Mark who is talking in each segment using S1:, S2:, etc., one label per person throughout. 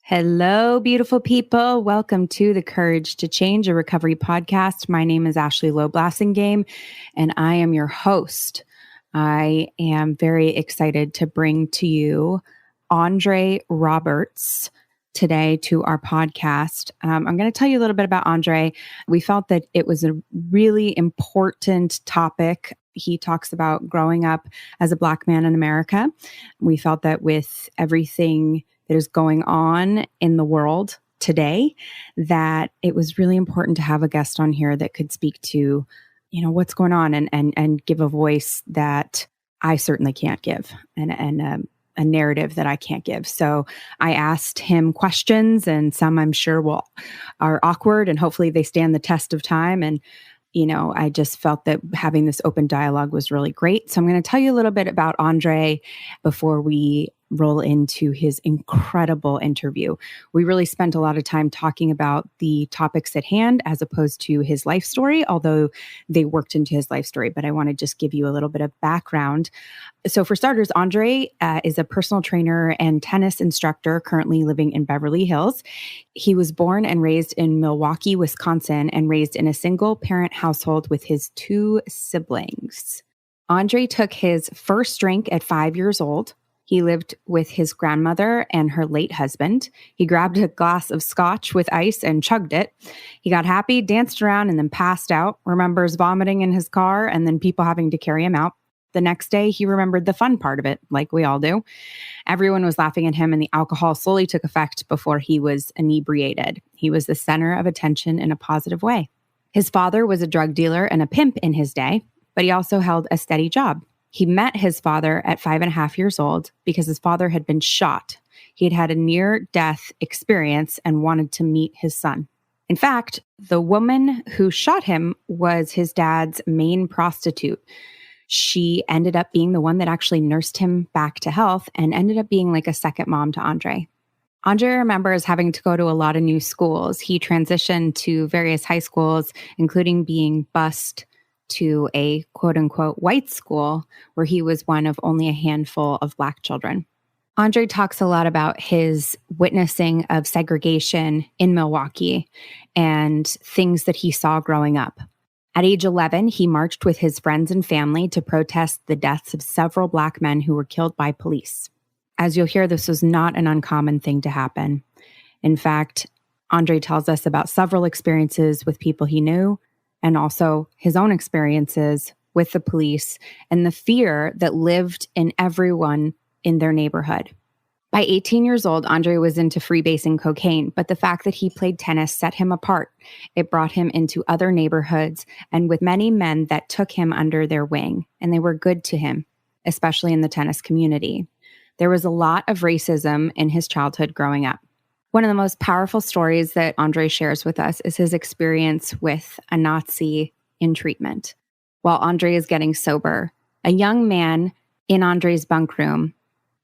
S1: Hello, beautiful people. Welcome to the Courage to Change, a recovery podcast. My name is Ashley Lowe-Blassingame, and I am your host. I am very excited to bring to you Andre Roberts today to our podcast. I'm going to tell you a little bit about Andre. We felt that it was a really important topic. He talks about growing up as a Black man in America. We felt that with everything that is going on in the world today, that it was really important to have a guest on here that could speak to, what's going on and give a voice that I certainly can't give and a narrative that I can't give. So I asked him questions, and some I'm sure are awkward, and hopefully they stand the test of time. And I just felt that having this open dialogue was really great. So I'm going to tell you a little bit about Andre before we roll into his incredible interview. We really spent a lot of time talking about the topics at hand as opposed to his life story, although they worked into his life story. But I want to just give you a little bit of background. So for starters, Andre is a personal trainer and tennis instructor currently living in Beverly Hills. He was born and raised in Milwaukee, Wisconsin, and raised in a single-parent household with his two siblings. Andre took his first drink at 5 years old. He lived with his grandmother and her late husband. He grabbed a glass of scotch with ice and chugged it. He got happy, danced around, and then passed out. Remembers vomiting in his car and then people having to carry him out. The next day, he remembered the fun part of it, like we all do. Everyone was laughing at him, and the alcohol slowly took effect before he was inebriated. He was the center of attention in a positive way. His father was a drug dealer and a pimp in his day, but he also held a steady job. He met his father at 5.5 years old because his father had been shot. He had had a near-death experience and wanted to meet his son. In fact, the woman who shot him was his dad's main prostitute. She ended up being the one that actually nursed him back to health and ended up being like a second mom to Andre. Andre remembers having to go to a lot of new schools. He transitioned to various high schools, including being bused to a quote-unquote white school where he was one of only a handful of Black children. Andre talks a lot about his witnessing of segregation in Milwaukee and things that he saw growing up. At age 11, he marched with his friends and family to protest the deaths of several Black men who were killed by police. As you'll hear, this was not an uncommon thing to happen. In fact, Andre tells us about several experiences with people he knew, and also his own experiences with the police and the fear that lived in everyone in their neighborhood. By 18 years old, Andre was into freebasing cocaine, but the fact that he played tennis set him apart. It brought him into other neighborhoods and with many men that took him under their wing, and they were good to him, especially in the tennis community. There was a lot of racism in his childhood growing up. One of the most powerful stories that Andre shares with us is his experience with a Nazi in treatment. While Andre is getting sober, a young man in Andre's bunk room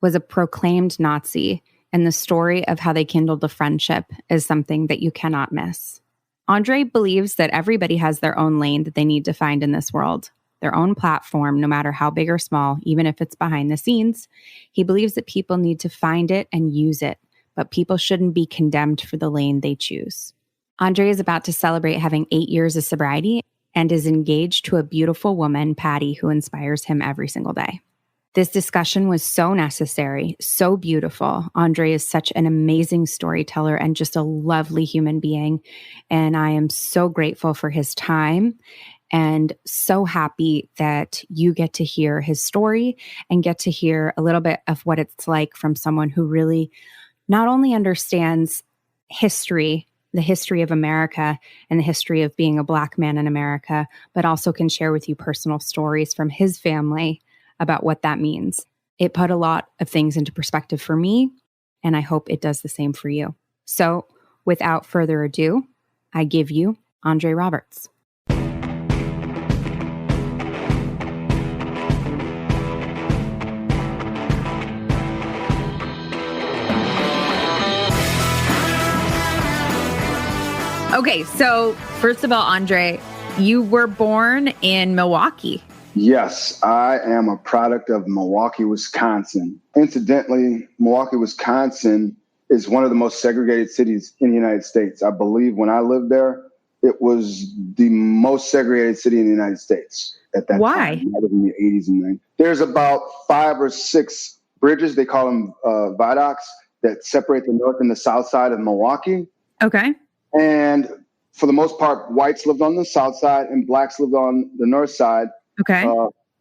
S1: was a proclaimed Nazi, and the story of how they kindled a friendship is something that you cannot miss. Andre believes that everybody has their own lane that they need to find in this world, their own platform, no matter how big or small, even if it's behind the scenes. He believes that people need to find it and use it, but people shouldn't be condemned for the lane they choose. Andre is about to celebrate having 8 years of sobriety and is engaged to a beautiful woman, Patty, who inspires him every single day. This discussion was so necessary, so beautiful. Andre is such an amazing storyteller and just a lovely human being. And I am so grateful for his time and so happy that you get to hear his story and get to hear a little bit of what it's like from someone who really not only understands history, the history of America and the history of being a Black man in America, but also can share with you personal stories from his family about what that means. It put a lot of things into perspective for me, and I hope it does the same for you. So without further ado, I give you Andre Roberts. Okay, so first of all, Andre, you were born in Milwaukee.
S2: Yes, I am a product of Milwaukee, Wisconsin. Incidentally, Milwaukee, Wisconsin is one of the most segregated cities in the United States. I believe when I lived there, it was the most segregated city in the United States at that
S1: Why?
S2: time. That was in the 80s and 90s. There's about 5 or 6 bridges, they call them viaducts, that separate the north and the south side of Milwaukee.
S1: Okay.
S2: And for the most part, whites lived on the south side and blacks lived on the north side.
S1: Okay.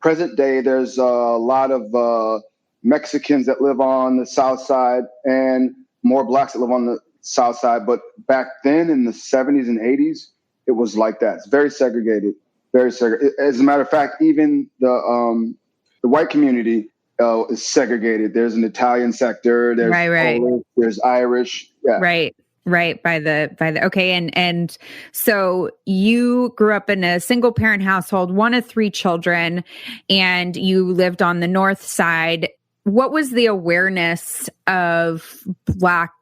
S2: Present day, there's a lot of Mexicans that live on the south side and more blacks that live on the south side. But back then in the 70s and 80s, it was like that. It's very segregated, very segregated. As a matter of fact, even the white community is segregated. There's an Italian sector. There's Polish, there's Irish. Yeah.
S1: Right. By the okay. And so you grew up in a single parent household, one of 3 children, and you lived on the north side. What was the awareness of black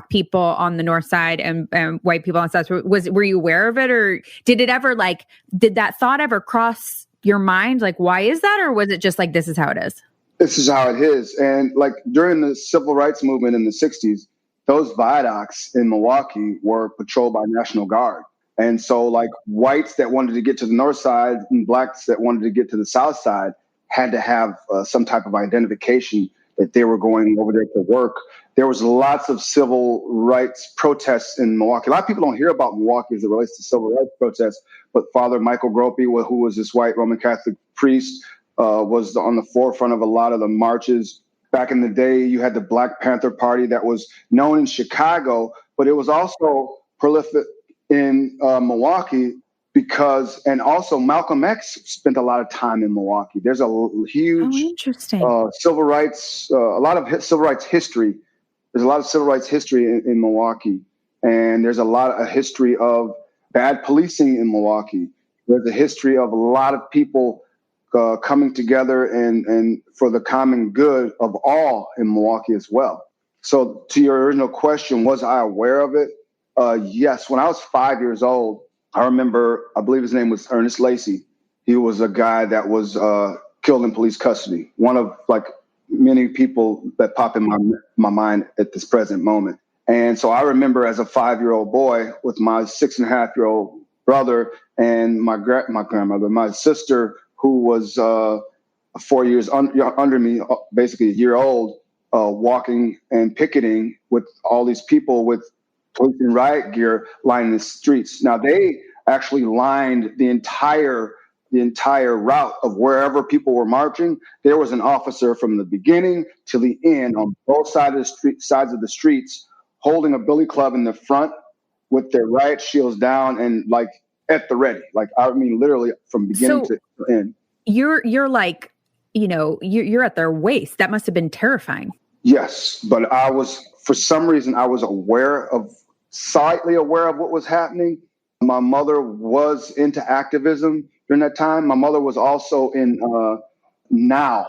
S1: people on the north side and white people on the south? Were you aware of it, or did that thought ever cross your mind? Like, why is that? Or was it just like, this is how it is?
S2: This is how it is. And like during the civil rights movement in the 60s, those viaducts in Milwaukee were patrolled by National Guard. And so like whites that wanted to get to the north side and blacks that wanted to get to the south side had to have some type of identification that they were going over there to work. There was lots of civil rights protests in Milwaukee. A lot of people don't hear about Milwaukee as it relates to civil rights protests, but Father Michael Gropey, who was this white Roman Catholic priest, was on the forefront of a lot of the marches. Back in the day, you had the Black Panther Party that was known in Chicago, but it was also prolific in Milwaukee and also Malcolm X spent a lot of time in Milwaukee. There's a huge civil rights, a lot of civil rights history. There's a lot of civil rights history in Milwaukee, and there's a history of bad policing in Milwaukee. There's a history of a lot of people coming together and for the common good of all in Milwaukee as well. So to your original question, was I aware of it? Yes. When I was 5 years old, I remember, I believe his name was Ernest Lacey. He was a guy that was killed in police custody. One of like many people that pop in my mind at this present moment. And so I remember as a 5-year-old boy with my 6.5-year-old brother and my grandmother, my sister, who was 4 years under me, basically a year old, walking and picketing with all these people with police and riot gear lining the streets. Now they actually lined the entire route of wherever people were marching. There was an officer from the beginning to the end on both sides of the streets, holding a billy club in the front with their riot shields down and like at the ready. Like, I mean, literally from beginning to end. You're
S1: like, you're at their waist. That must have been terrifying.
S2: Yes. But for some reason, I was slightly aware of what was happening. My mother was into activism during that time. My mother was also in NOW,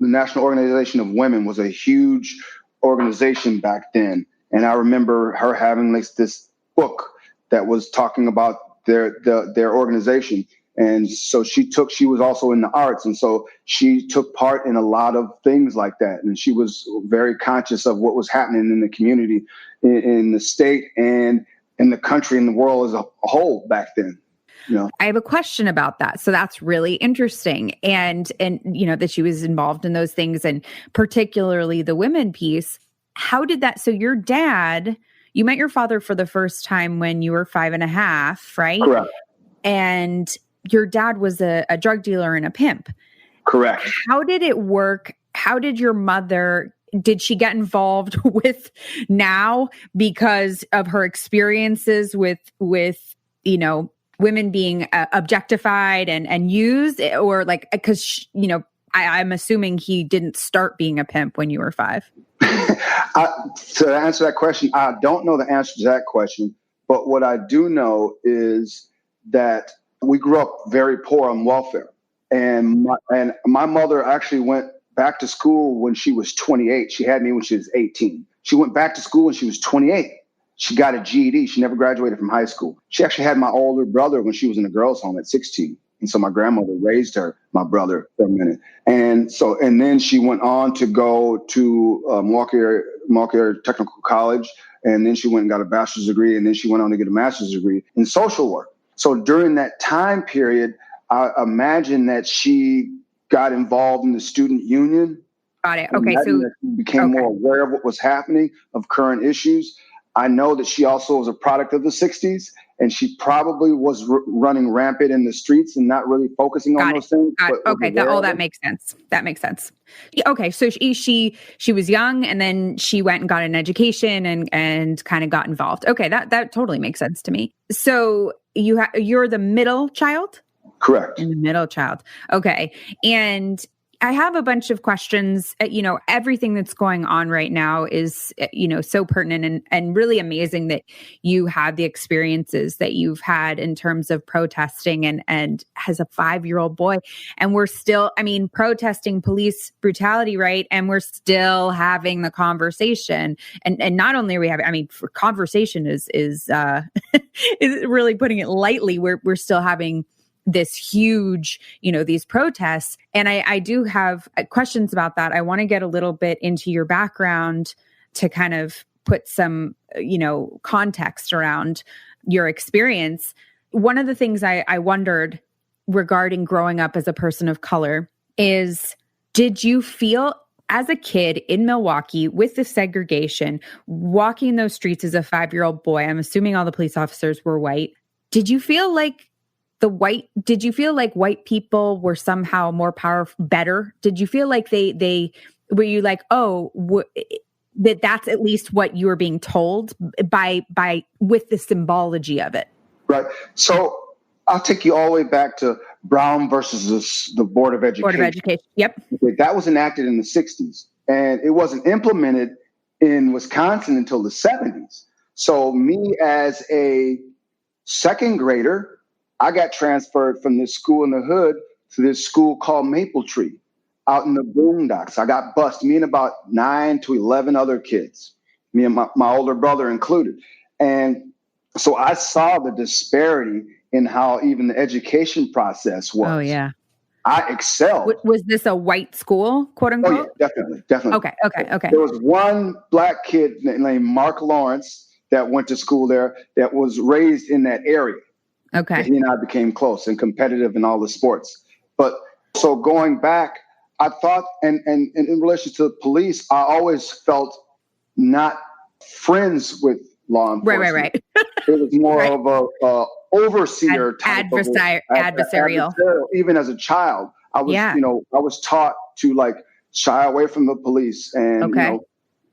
S2: the National Organization of Women, was a huge organization back then. And I remember her having this book that was talking about their organization. And so she was also in the arts. And so she took part in a lot of things like that. And she was very conscious of what was happening in the community, in the state and in the country and the world as a whole back then.
S1: I have a question about that. So that's really interesting. And that she was involved in those things, and particularly the women piece. How did that, so your dad, you met your father for the first time when you were 5.5, right?
S2: Correct.
S1: And your dad was a drug dealer and a pimp.
S2: Correct.
S1: How did it work? How did your mother, did she get involved with NOW because of her experiences with women being objectified and used, or like, because, I'm assuming he didn't start being a pimp when you were 5.
S2: To answer that question, I don't know the answer to that question, but what I do know is that we grew up very poor on welfare. And my mother actually went back to school when she was 28. She had me when she was 18. She went back to school when she was 28. She got a GED. She never graduated from high school. She actually had my older brother when she was in a girls' home at 16. And so my grandmother raised her, my brother, for a minute. And then she went on to go to Milwaukee Area Technical College. And then she went and got a bachelor's degree. And then she went on to get a master's degree in social work. So during that time period, I imagine that she got involved in the student union.
S1: Got it. Okay. So
S2: she became more aware of what was happening, of current issues. I know that she also was a product of the 60s, and she probably was running rampant in the streets and not really focusing on those things.
S1: Okay. That makes sense. That makes sense. Okay. So she was young, and then she went and got an education and kind of got involved. Okay. That totally makes sense to me. So you're the middle child?
S2: Correct.
S1: In the middle child. Okay. And I have a bunch of questions. Everything that's going on right now is, so pertinent and really amazing that you had the experiences that you've had in terms of protesting and as a 5-year-old boy. And we're still, protesting police brutality, right? And we're still having the conversation. And not only are we having, conversation is is really putting it lightly. We're still having this huge, these protests. And I do have questions about that. I want to get a little bit into your background to kind of put some, context around your experience. One of the things I wondered regarding growing up as a person of color is, did you feel as a kid in Milwaukee with the segregation, walking those streets as a 5-year-old boy, I'm assuming all the police officers were white. Did you feel like white people were somehow more powerful, better? Did you feel like were you like, that's at least what you were being told by with the symbology of it?
S2: Right. So I'll take you all the way back to Brown versus the Board of Education.
S1: Board of Education. Yep.
S2: Okay, that was enacted in the 60s, and it wasn't implemented in Wisconsin until the 70s. So me as a second grader, I got transferred from this school in the hood to this school called Maple Tree out in the boondocks. I got bused, me and about 9 to 11 other kids, me and my older brother included. And so I saw the disparity in how even the education process was.
S1: Oh, yeah.
S2: I excelled.
S1: Was this a white school, quote unquote?
S2: Oh, yeah, definitely.
S1: Okay.
S2: There was one black kid named Mark Lawrence that went to school there that was raised in that area.
S1: Okay.
S2: He and I became close and competitive in all the sports. But so going back, I thought, and in relation to the police, I always felt not friends with law enforcement.
S1: Right.
S2: It was more of a overseer type
S1: adversarial.
S2: Even as a child, I was, I was taught to like shy away from the police and,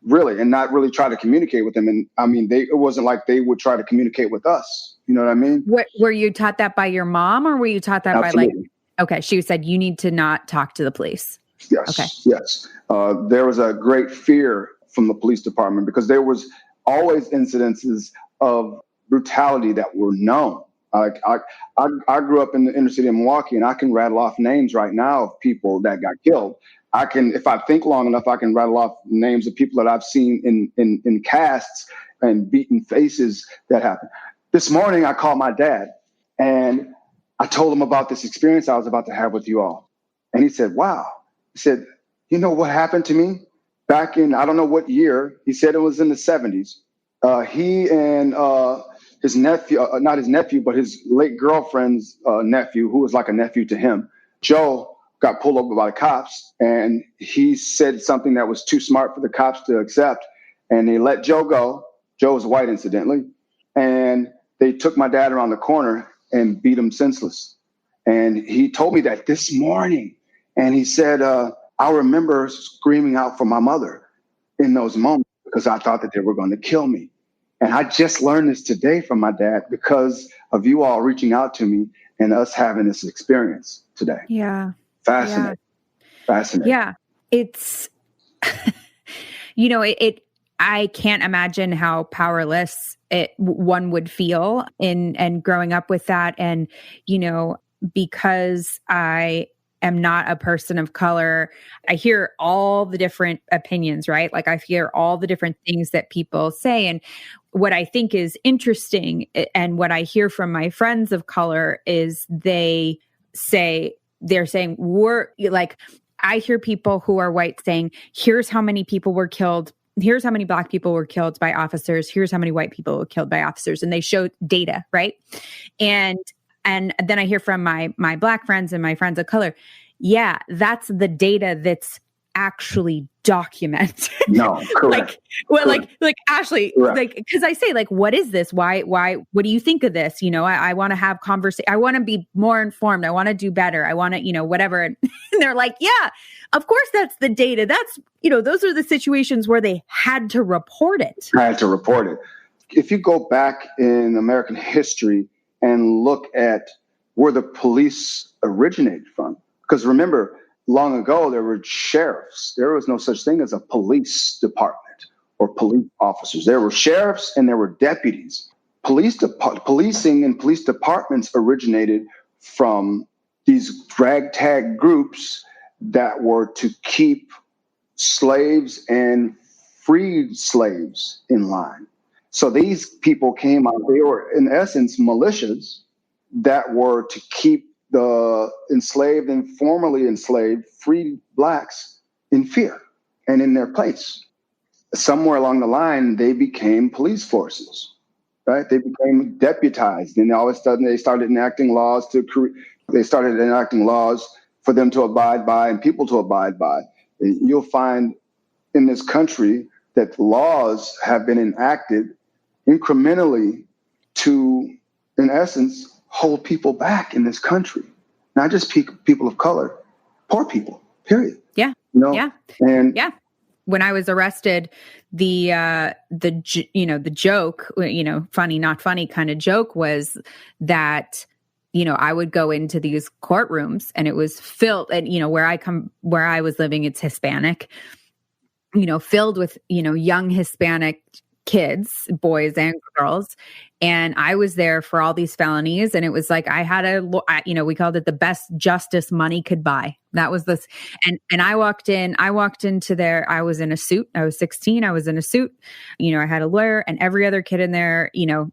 S2: really, and not really try to communicate with them. And it wasn't like they would try to communicate with us. You know what I mean?
S1: Were you taught that by your mom, or were you taught that
S2: Absolutely.
S1: She said you need to not talk to the police?
S2: Yes.
S1: Okay.
S2: Yes. There was a great fear from the police department because there was always incidences of brutality that were known. I grew up in the inner city of Milwaukee, and I can rattle off names right now of people that got killed. If I think long enough, I can rattle off names of people that I've seen in casts and beaten faces that happened. This morning, I called my dad, and I told him about this experience I was about to have with you all. And he said, wow. He said, you know what happened to me back in, I don't know what year. He said it was in the 70s. He and his nephew, not his nephew, but his late girlfriend's nephew, who was like a nephew to him, Joe, got pulled over by the cops, and he said something that was too smart for the cops to accept. And they let Joe go. Joe was white, incidentally. And they took my dad around the corner and beat him senseless. And he told me that this morning. And he said, I remember screaming out for my mother in those moments because I thought that they were going to kill me. And I just learned this today from my dad because of you all reaching out to me and us having this experience today.
S1: Yeah.
S2: Fascinating.
S1: Yeah. It's, I can't imagine how powerless one would feel and growing up with that. And, because I am not a person of color, I hear all the different opinions, right? Like I hear all the different things that people say. And what I think is interesting and what I hear from my friends of color is they they're saying we're like, I hear people who are white saying, here's how many people were killed. Here's how many Black people were killed by officers. Here's how many white people were killed by officers. And they show data, right? And then I hear from my Black friends and my friends of color, yeah, that's the data that's actually documented.
S2: No, correct.
S1: like Ashley, correct. Like, because I say, like, what is this? Why, what do you think of this? I want to have conversation. I want to be more informed. I want to do better. I want to, whatever. And they're like, yeah, of course that's the data. That's, those are the situations where they had to report it.
S2: If you go back in American history and look at where the police originated from, because remember, long ago, there were sheriffs. There was no such thing as a police department or police officers. There were sheriffs and there were deputies. Policing and police departments originated from these ragtag groups that were to keep slaves and freed slaves in line. So these people came out. They were, in essence, militias that were to keep the enslaved and formerly enslaved freed Blacks in fear and in their place. Somewhere along the line, they became police forces, right? They became deputized, and all of a sudden they started enacting laws for them to abide by and people to abide by. You'll find in this country that laws have been enacted incrementally to, in essence, hold people back in this country, not just people of color, poor people, period.
S1: Yeah.
S2: Yeah. And
S1: yeah. When I was arrested, the joke, funny, not funny kind of joke was that, I would go into these courtrooms and it was filled, and, where I was living, it's Hispanic, filled with, young Hispanic kids, boys and girls. And I was there for all these felonies. And it was like, I had we called it the best justice money could buy. That was this. And I walked into there. I was in a suit. I was 16. I was in a suit. I had a lawyer and every other kid in there,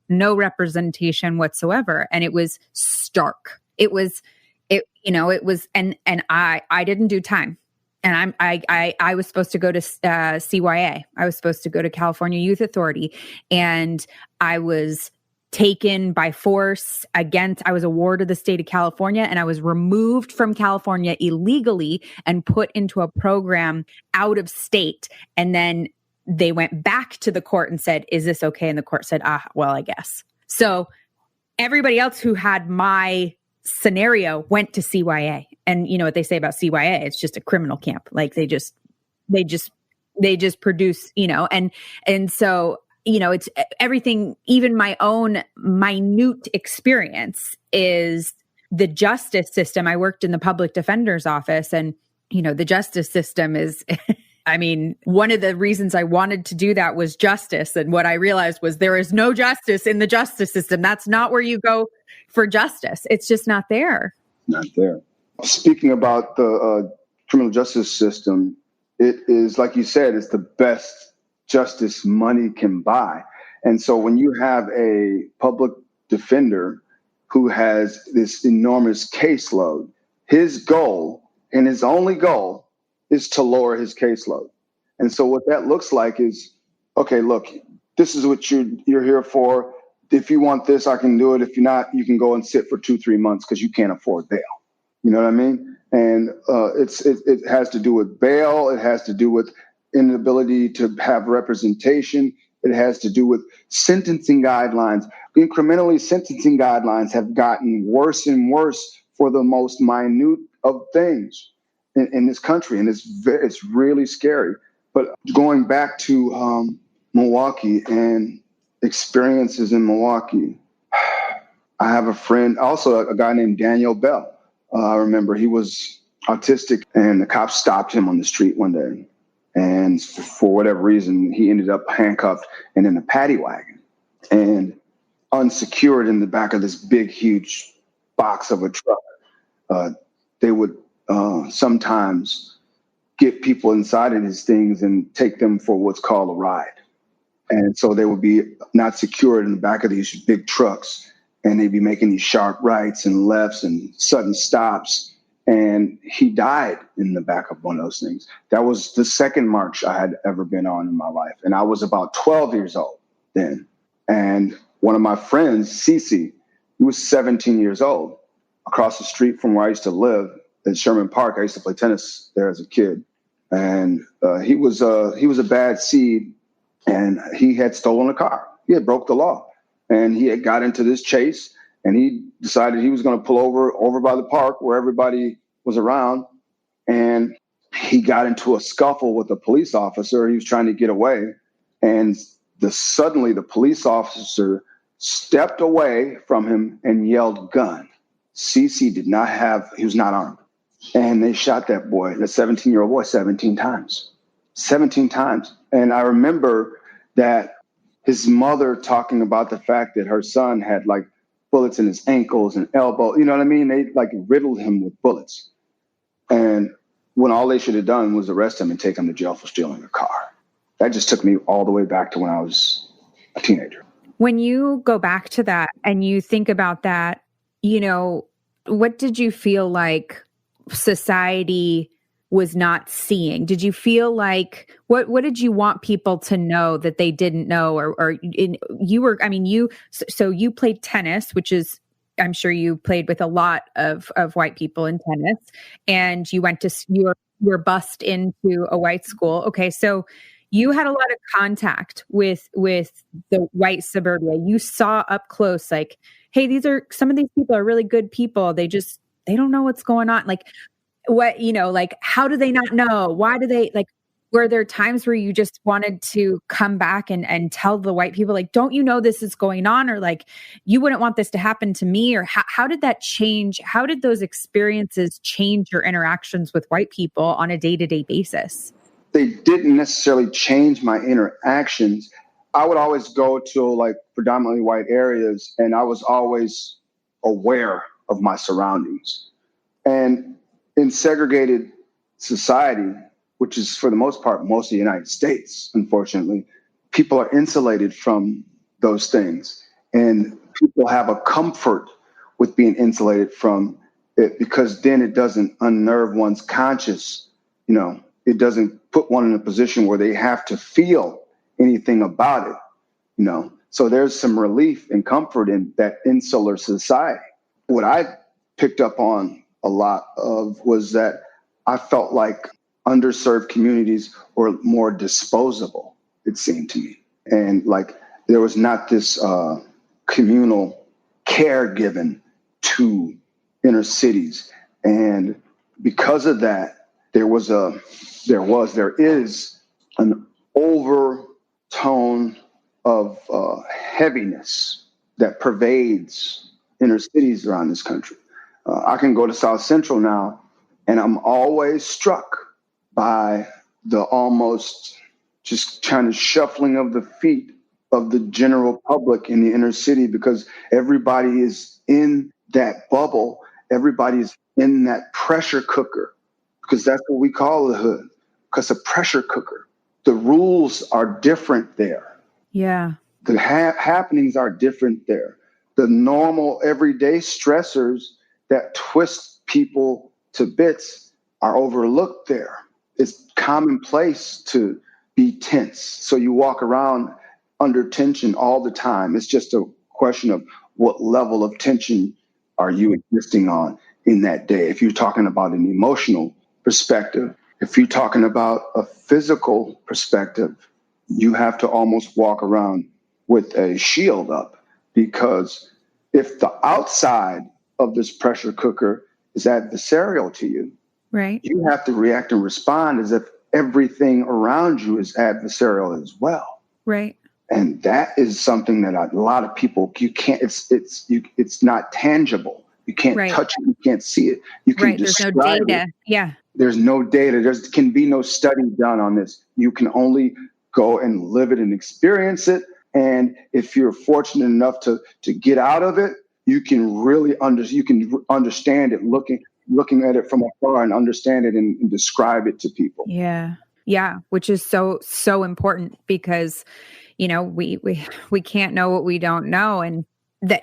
S1: no representation whatsoever. And it was stark. It was, and I didn't do time. And I was supposed to go to CYA. I was supposed to go to California Youth Authority. And I was taken by force I was a ward of the state of California, and I was removed from California illegally and put into a program out of state. And then they went back to the court and said, is this okay? And the court said, well, I guess. So everybody else who had my scenario went to CYA. And you know what they say about CYA? It's just a criminal camp. Like they just produce, and so, it's everything. Even my own minute experience is the justice system. I worked in the public defender's office, and, the justice system is, one of the reasons I wanted to do that was justice. And what I realized was there is no justice in the justice system. That's not where you go for justice. It's just not there.
S2: Not there. Speaking about the criminal justice system, it is, like you said, it's the best justice money can buy. And so when you have a public defender who has this enormous caseload, his goal and his only goal is to lower his caseload. And so what that looks like is, okay, look, this is what you're here for. If you want this, I can do it. If you're not, you can go and sit for 2-3 months because you can't afford bail. You know what I mean? And it has to do with bail. It has to do with inability to have representation. It has to do with sentencing guidelines. Incrementally, sentencing guidelines have gotten worse and worse for the most minute of things in this country. And it's really scary. But going back to Milwaukee and experiences in Milwaukee, I have a friend, also a guy named Daniel Bell. I remember he was autistic, and the cops stopped him on the street one day. And for whatever reason, he ended up handcuffed and in a paddy wagon and unsecured in the back of this big, huge box of a truck. They would sometimes get people inside of these things and take them for what's called a ride. And so they would be not secured in the back of these big trucks. and they'd be making these sharp rights and lefts and sudden stops. And he died in the back of one of those things. That was the second march I had ever been on in my life. And I was about 12 years old then. And one of my friends, Cece, he was 17 years old, across the street from where I used to live at Sherman Park. I used to play tennis there as a kid. And he was a bad seed, and he had stolen a car. He had broke the law, and he had got into this chase, and he decided he was going to pull over by the park where everybody was around. And he got into a scuffle with a police officer. He was trying to get away. And suddenly the police officer stepped away from him and yelled, "Gun." CC he was not armed. And they shot that boy, the 17-year-old boy, 17 times. 17 times. And I remember that his mother talking about the fact that her son had like bullets in his ankles and elbow. You know what I mean? They like riddled him with bullets. And when all they should have done was arrest him and take him to jail for stealing a car. That just took me all the way back to when I was a teenager.
S1: When you go back to that and you think about that, what did you feel like society was not seeing? Did you feel like, what did you want people to know that they didn't know? You played tennis, which is, I'm sure you played with a lot of white people in tennis, and you were bused into a white school. Okay. So you had a lot of contact with the white suburbia. You saw up close, like, hey, some of these people are really good people. They don't know what's going on. Like, how do they not know? Why do they, were there times where you just wanted to come back and tell the white people, like, don't you know this is going on? Or like, you wouldn't want this to happen to me? Or how did that change? How did those experiences change your interactions with white people on a day-to-day basis?
S2: They didn't necessarily change my interactions. I would always go to like predominantly white areas, and I was always aware of my surroundings. And in segregated society, which is for the most part, most of the United States, unfortunately, people are insulated from those things. And people have a comfort with being insulated from it because then it doesn't unnerve one's conscience. It doesn't put one in a position where they have to feel anything about it. So there's some relief and comfort in that insular society. What I picked up on a lot of was that I felt like underserved communities were more disposable, it seemed to me. And like there was not this communal care given to inner cities. And because of that, there is an overtone of heaviness that pervades inner cities around this country. I can go to South Central now, and I'm always struck by the almost just kind of shuffling of the feet of the general public in the inner city because everybody is in that bubble. Everybody's in that pressure cooker because that's what we call the hood, because a pressure cooker. The rules are different there.
S1: Yeah.
S2: The happenings are different there. The normal everyday stressors that twist people to bits are overlooked there. It's commonplace to be tense. So you walk around under tension all the time. It's just a question of what level of tension are you existing on in that day. If you're talking about an emotional perspective, if you're talking about a physical perspective, you have to almost walk around with a shield up, because if the outside of this pressure cooker is adversarial to you,
S1: right,
S2: you have to react and respond as if everything around you is adversarial as well.
S1: Right.
S2: And that is something that a lot of people, you can't, it's not tangible. You can't touch it. You can't see it. You can describe it.
S1: There's no data. Yeah.
S2: There's no data. There can be no study done on this. You can only go and live it and experience it. And if you're fortunate enough to get out of it, you can really understand it looking at it from afar and understand it and describe it to people.
S1: Yeah. Yeah. Which is so important because, we can't know what we don't know. And that,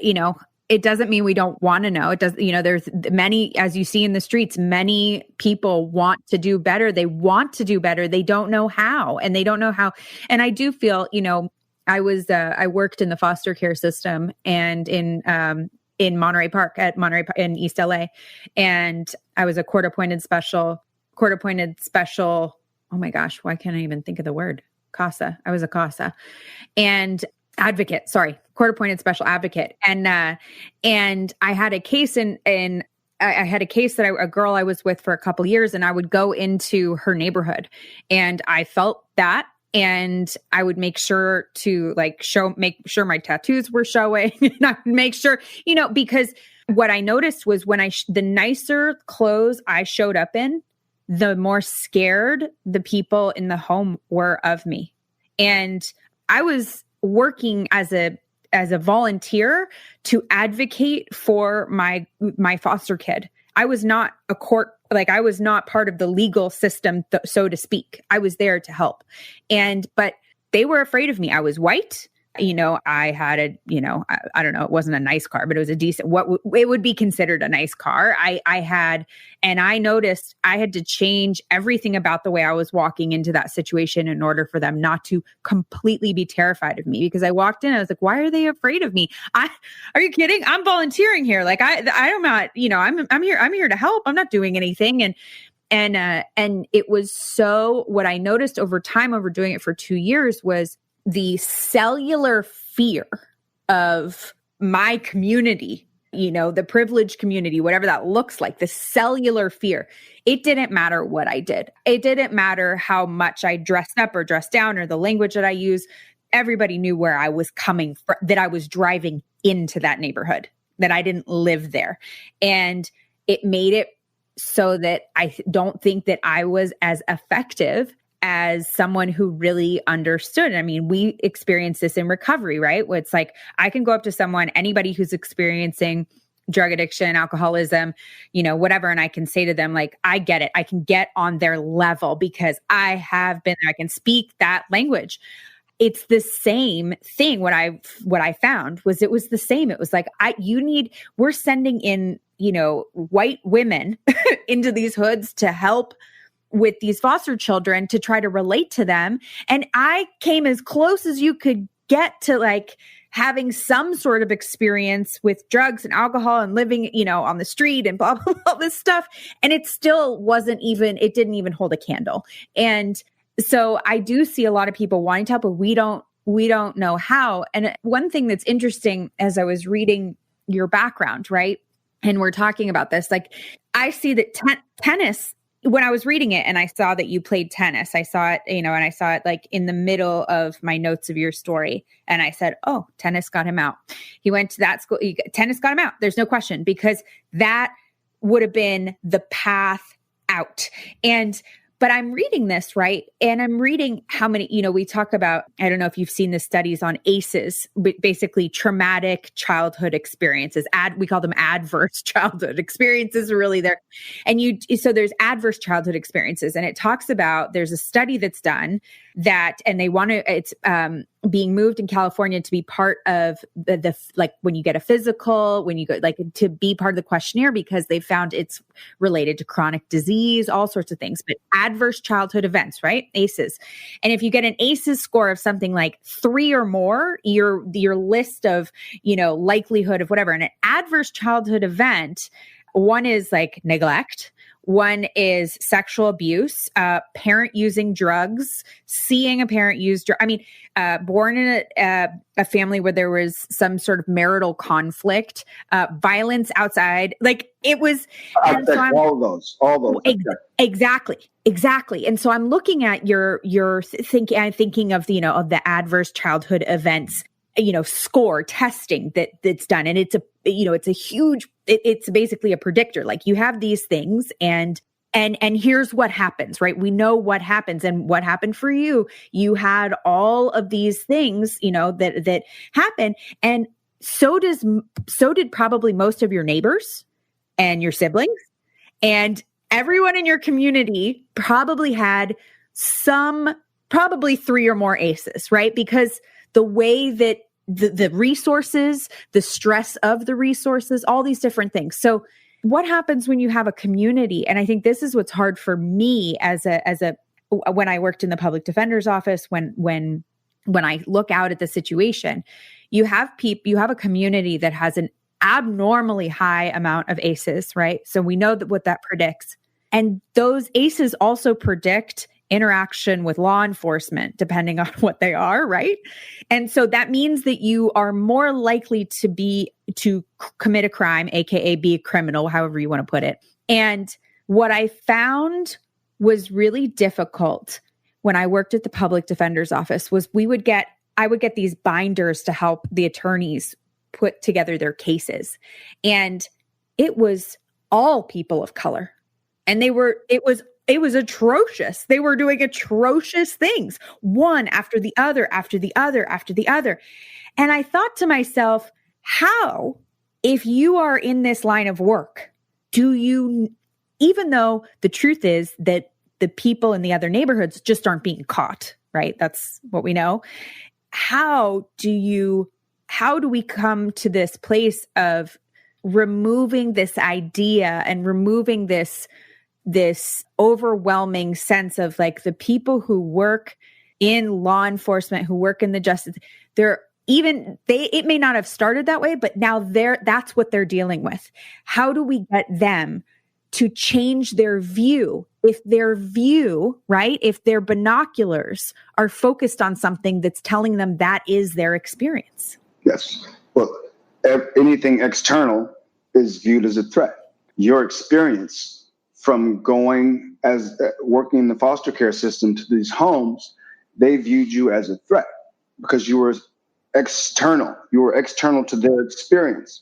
S1: it doesn't mean we don't want to know. It does, there's many, as you see in the streets, many people want to do better. They want to do better. They don't know how, and they don't know how. And I do feel, I worked in the foster care system and in Monterey Park in East LA. And I was a court appointed special. Oh my gosh, why can't I even think of the word? CASA. I was a CASA and advocate, court appointed special advocate. And I had a case a girl I was with for a couple years, and I would go into her neighborhood and I felt that. And I would make sure to make sure my tattoos were showing, and I would make sure, because what I noticed was when the nicer clothes I showed up in, the more scared the people in the home were of me. And I was working as a volunteer to advocate for my foster kid. I was not I was not part of the legal system, so to speak. I was there to help. But they were afraid of me. I was white. I had I don't know, it wasn't a nice car, but it was a decent, it would be considered a nice car. I noticed I had to change everything about the way I was walking into that situation in order for them not to completely be terrified of me. Because I walked in, I was like, why are they afraid of me? Are you kidding? I'm volunteering here. Like I'm not, I'm here to help. I'm not doing anything. And it was so, what I noticed over time, over doing it for 2 years, was the cellular fear of my community, the privileged community, whatever that looks like, the cellular fear. It didn't matter what I did. It didn't matter how much I dressed up or dressed down or the language that I use. Everybody knew where I was coming from, that I was driving into that neighborhood, that I didn't live there. And it made it so that I don't think that I was as effective as someone who really understood. I mean, we experience this in recovery, right? Where it's like, I can go up to someone, anybody who's experiencing drug addiction, alcoholism, whatever. And I can say to them, like, I get it. I can get on their level because I have been there. I can speak that language. It's the same thing. What I found was it was the same. It was like, we're sending in, white women into these hoods to help with these foster children, to try to relate to them. And I came as close as you could get to having some sort of experience with drugs and alcohol and living, on the street and blah, blah, blah, this stuff. And it still it didn't even hold a candle. And so I do see a lot of people wanting to help, but we don't know how. And one thing that's interesting, as I was reading your background, right? And we're talking about this, I see that tennis, when I was reading it and I saw that you played tennis, I saw it, and I saw it in the middle of my notes of your story. And I said, oh, tennis got him out. He went to that school. Tennis got him out. There's no question, because that would have been the path out. But I'm reading this, right? And I'm reading how many, we talk about, I don't know if you've seen the studies on ACEs, but basically traumatic childhood experiences. We call them adverse childhood experiences, really there. And so there's adverse childhood experiences. And it talks about, there's a study that's done that, and it's being moved in California to be part of the when you get a physical, when you go, to be part of the questionnaire, because they found it's related to chronic disease, all sorts of things, but adverse childhood events, right? ACEs. And if you get an ACEs score of something like 3 or more, your list of, likelihood of whatever, and an adverse childhood event, one is neglect. One is sexual abuse, parent using drugs, seeing a parent use drugs. Born in a family where there was some sort of marital conflict, violence outside. It was
S2: all those.
S1: Exactly. And so I'm looking at your thinking of of the adverse childhood events, score testing that's done, and it's a huge. It's basically a predictor. You have these things, and here's what happens, right? We know what happens, and what happened for you. You had all of these things, that happen, and so did probably most of your neighbors and your siblings, and everyone in your community probably had probably 3 or more ACEs, right? Because the way that the resources, the stress of the resources, all these different things. So what happens when you have a community? And I think this is what's hard for me when I worked in the public defender's office, when I look out at the situation, you have a community that has an abnormally high amount of ACEs, right? So we know that what that predicts. And those ACEs also predict interaction with law enforcement, depending on what they are, right? And so that means that you are more likely to commit a crime, AKA be a criminal, however you want to put it. And what I found was really difficult when I worked at the public defender's office was I would get these binders to help the attorneys put together their cases. And it was all people of color. And it was atrocious. They were doing atrocious things, one after the other, after the other, after the other. And I thought to myself, how, if you are in this line of work, even though the truth is that the people in the other neighborhoods just aren't being caught, right? That's what we know. How do we come to this place of removing this idea and removing this overwhelming sense of like the people who work in law enforcement, who work in the justice, it may not have started that way, but now that's what they're dealing with. How do we get them to change their view? If their view, right, if their binoculars are focused on something that's telling them that is their experience.
S2: Yes. Well, anything external is viewed as a threat. Your experience from working in the foster care system to these homes, they viewed you as a threat because you were external. You were external to their experience.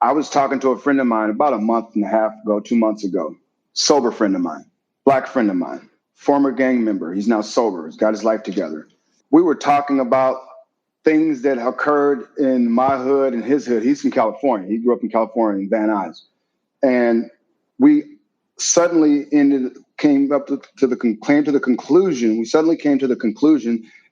S2: I was talking to a friend of mine about a month and a half ago, 2 months ago, sober friend of mine, black friend of mine, former gang member. He's now sober. He's got his life together. We were talking about things that occurred in my hood and his hood. He's from California. He grew up in California in Van Nuys. And we suddenly came to the conclusion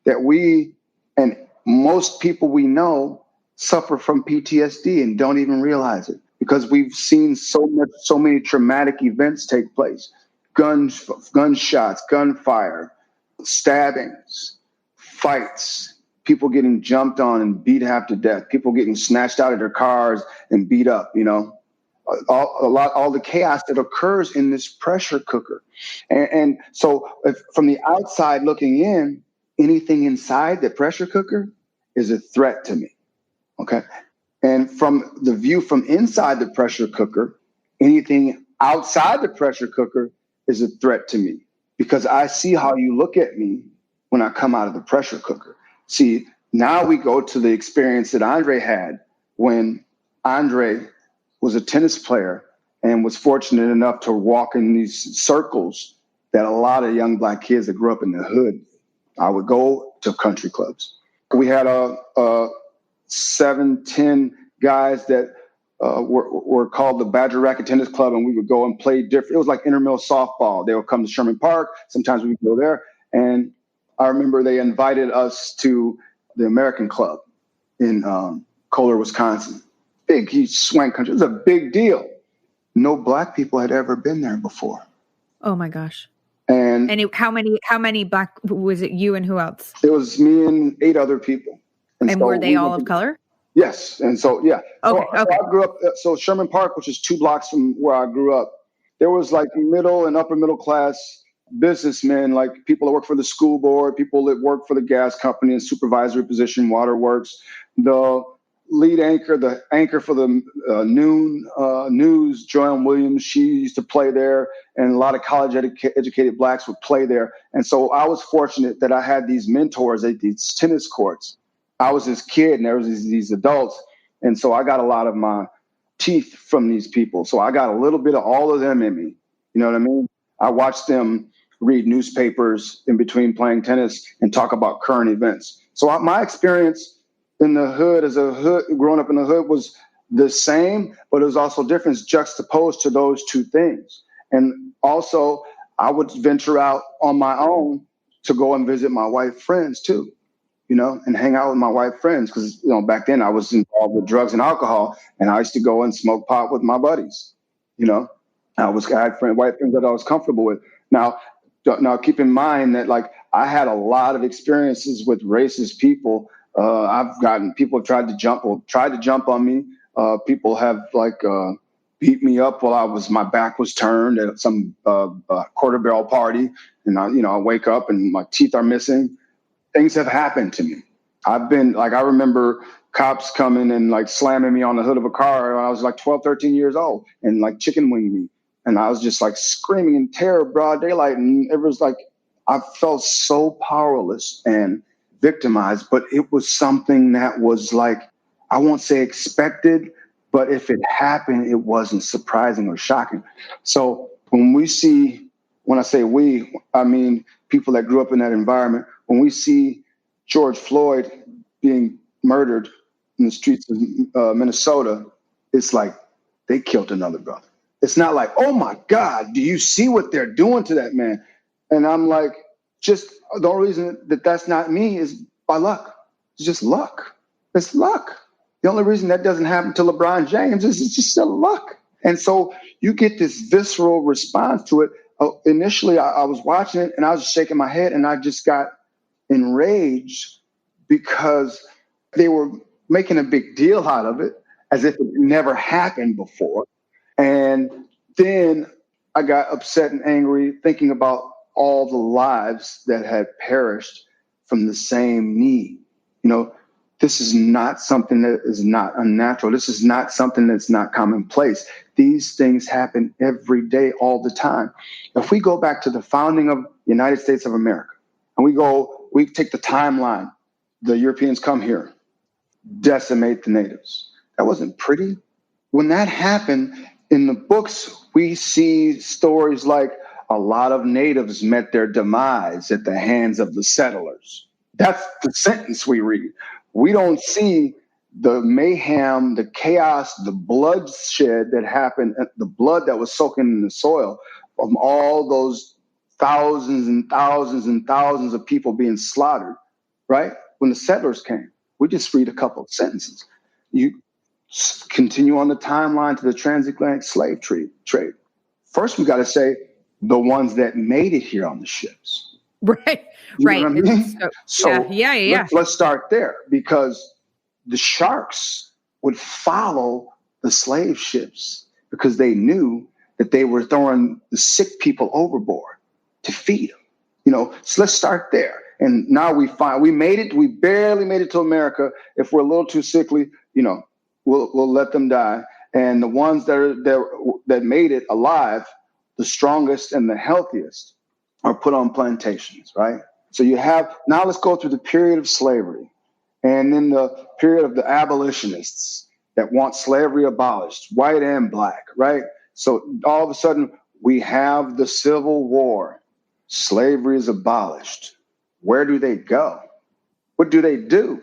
S2: that we and most people we know suffer from PTSD and don't even realize it because we've seen so many traumatic events take place. Gunshots, gunfire, stabbings, fights, people getting jumped on and beat half to death, people getting snatched out of their cars and beat up, all the chaos that occurs in this pressure cooker. And so from the outside looking in, anything inside the pressure cooker is a threat to me. Okay. And from the view from inside the pressure cooker, anything outside the pressure cooker is a threat to me because I see how you look at me when I come out of the pressure cooker. See, now we go to the experience that Andre had when Andre was a tennis player and was fortunate enough to walk in these circles that a lot of young black kids that grew up in the hood. I would go to country clubs. We had 7-10 guys that were called the Badger Racket Tennis Club, and we would go and play different. It was like intramural softball. They would come to Sherman Park. Sometimes we would go there. And I remember they invited us to the American Club in Kohler, Wisconsin. Big, huge swank country. It was a big deal. No black people had ever been there before.
S1: Oh my gosh.
S2: And
S1: how many black, was it you and who else?
S2: It was me and 8 other people.
S1: And so were they all of color?
S2: Yes. And so, yeah.
S1: Okay.
S2: So I grew up, so Sherman Park, which is 2 blocks from where I grew up, there was like middle and upper middle class businessmen, like people that work for the school board, people that work for the gas company in supervisory position, waterworks, the lead anchor, the anchor for the noon news, Joanne Williams, she used to play there, and a lot of college educated blacks would play there. And so I was fortunate that I had these mentors at these tennis courts. I was this kid and there was these adults. And so I got a lot of my teeth from these people. So I got a little bit of all of them in me. You know what I mean? I watched them read newspapers in between playing tennis and talk about current events. So my experience in the hood growing up in the hood was the same, but it was also different, juxtaposed to those 2 things. And also I would venture out on my own to go and visit my white friends too. and hang out with my white friends. Because, back then I was involved with drugs and alcohol, and I used to go and smoke pot with my buddies. You know, I had white friends that I was comfortable with. Now keep in mind that like I had a lot of experiences with racist people. I've gotten people tried to jump on me. People have beat me up while my back was turned at some quarter barrel party, and I wake up and my teeth are missing. Things have happened to me. I remember cops coming and like slamming me on the hood of a car when I was like 12, 13 years old and like chicken winged me. And I was just like screaming in terror, broad daylight. And it was like, I felt so powerless and victimized, but it was something that was like, I won't say expected, but if it happened, it wasn't surprising or shocking. So when I say we, I mean people that grew up in that environment. When we see George Floyd being murdered in the streets of Minnesota, it's like they killed another brother. It's not like, oh my God, do you see what they're doing to that man? And I'm like, just the only reason that that's not me is by luck. It's just luck. It's luck. The only reason that doesn't happen to LeBron James is it's just still luck. And so you get this visceral response to it. Initially, I was watching it and I was just shaking my head and I just got enraged because they were making a big deal out of it as if it never happened before. And then I got upset and angry thinking about all the lives that had perished from the same need. This is not something that is not unnatural. This is not something that's not commonplace. These things happen every day, all the time. If we go back to the founding of the United States of America, and we take the timeline, the Europeans come here, decimate the natives. That wasn't pretty. When that happened, in the books, we see stories like a lot of natives met their demise at the hands of the settlers. That's the sentence we read. We don't see the mayhem, the chaos, the bloodshed that happened, the blood that was soaking in the soil from all those thousands and thousands and thousands of people being slaughtered, right? When the settlers came, we just read a couple of sentences. You continue on the timeline to the transatlantic slave trade. First, we got to say the ones that made it here on the ships.
S1: Right.
S2: You know what I mean? So
S1: yeah.
S2: Let's start there, because the sharks would follow the slave ships because they knew that they were throwing the sick people overboard to feed them. So let's start there. And now we made it. We barely made it to America. If we're a little too sickly, we'll let them die. And the ones that made it alive, the strongest and the healthiest, are put on plantations, right? So now let's go through the period of slavery and then the period of the abolitionists that want slavery abolished, white and black, right? So all of a sudden we have the Civil War. Slavery is abolished. Where do they go? What do they do?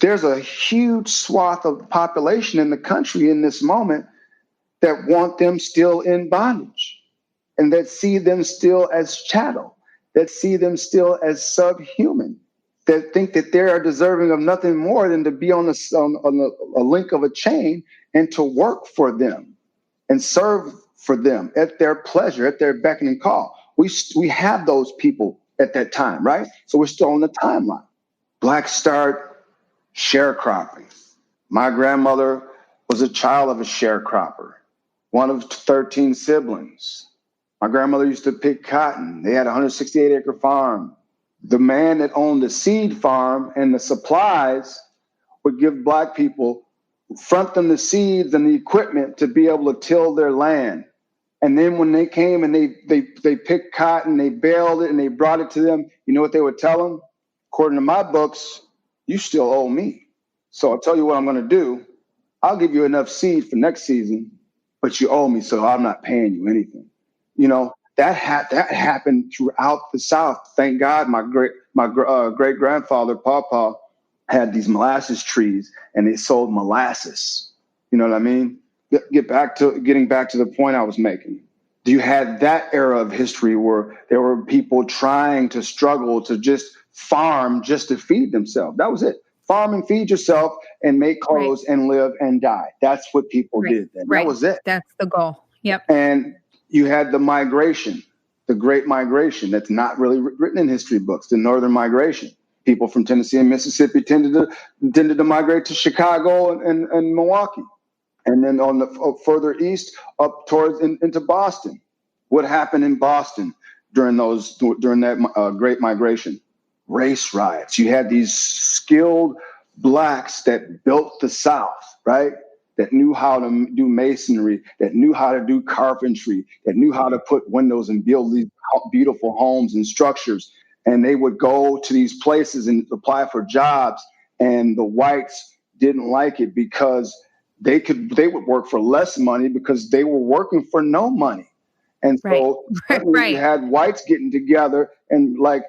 S2: There's a huge swath of the population in the country in this moment that want them still in bondage, and that see them still as chattel, that see them still as subhuman, that think that they are deserving of nothing more than to be on a link of a chain and to work for them and serve for them at their pleasure, at their beck and call. We have those people at that time, right? So we're still on the timeline. Blacks start sharecropping. My grandmother was a child of a sharecropper, one of 13 siblings. My grandmother used to pick cotton. They had a 168-acre farm. The man that owned the seed farm and the supplies would give black people, front them the seeds and the equipment to be able to till their land. And then when they came and they picked cotton, they baled it and they brought it to them, you know what they would tell them? According to my books, you still owe me. So I'll tell you what I'm going to do. I'll give you enough seed for next season, but you owe me, so I'm not paying you anything. That happened throughout the South. Thank God my great grandfather, Pawpaw, had these molasses trees and they sold molasses. You know what I mean? Getting back to the point I was making. You had that era of history where there were people trying to struggle to just farm just to feed themselves. That was it. Farm and feed yourself and make clothes and live and die. That's what people did then. That was it.
S1: That's the goal. Yep.
S2: And you had the migration, the Great Migration, that's not really written in history books, the Northern Migration. People from Tennessee and Mississippi tended to migrate to Chicago and Milwaukee. And then on the further east, up towards into Boston. What happened in Boston during that Great Migration? Race riots. You had these skilled blacks that built the South, right? That knew how to do masonry, that knew how to do carpentry, that knew how to put windows and build these beautiful homes and structures. And they would go to these places and apply for jobs. And the whites didn't like it because they would work for less money because they were working for no money. And so you had whites getting together and like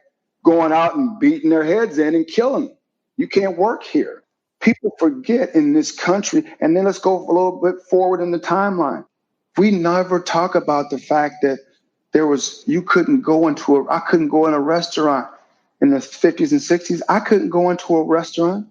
S2: going out and beating their heads in and killing them. You can't work here. People forget in this country, and then let's go a little bit forward in the timeline. We never talk about the fact that I couldn't go in a restaurant in the 50s and 60s. I couldn't go into a restaurant.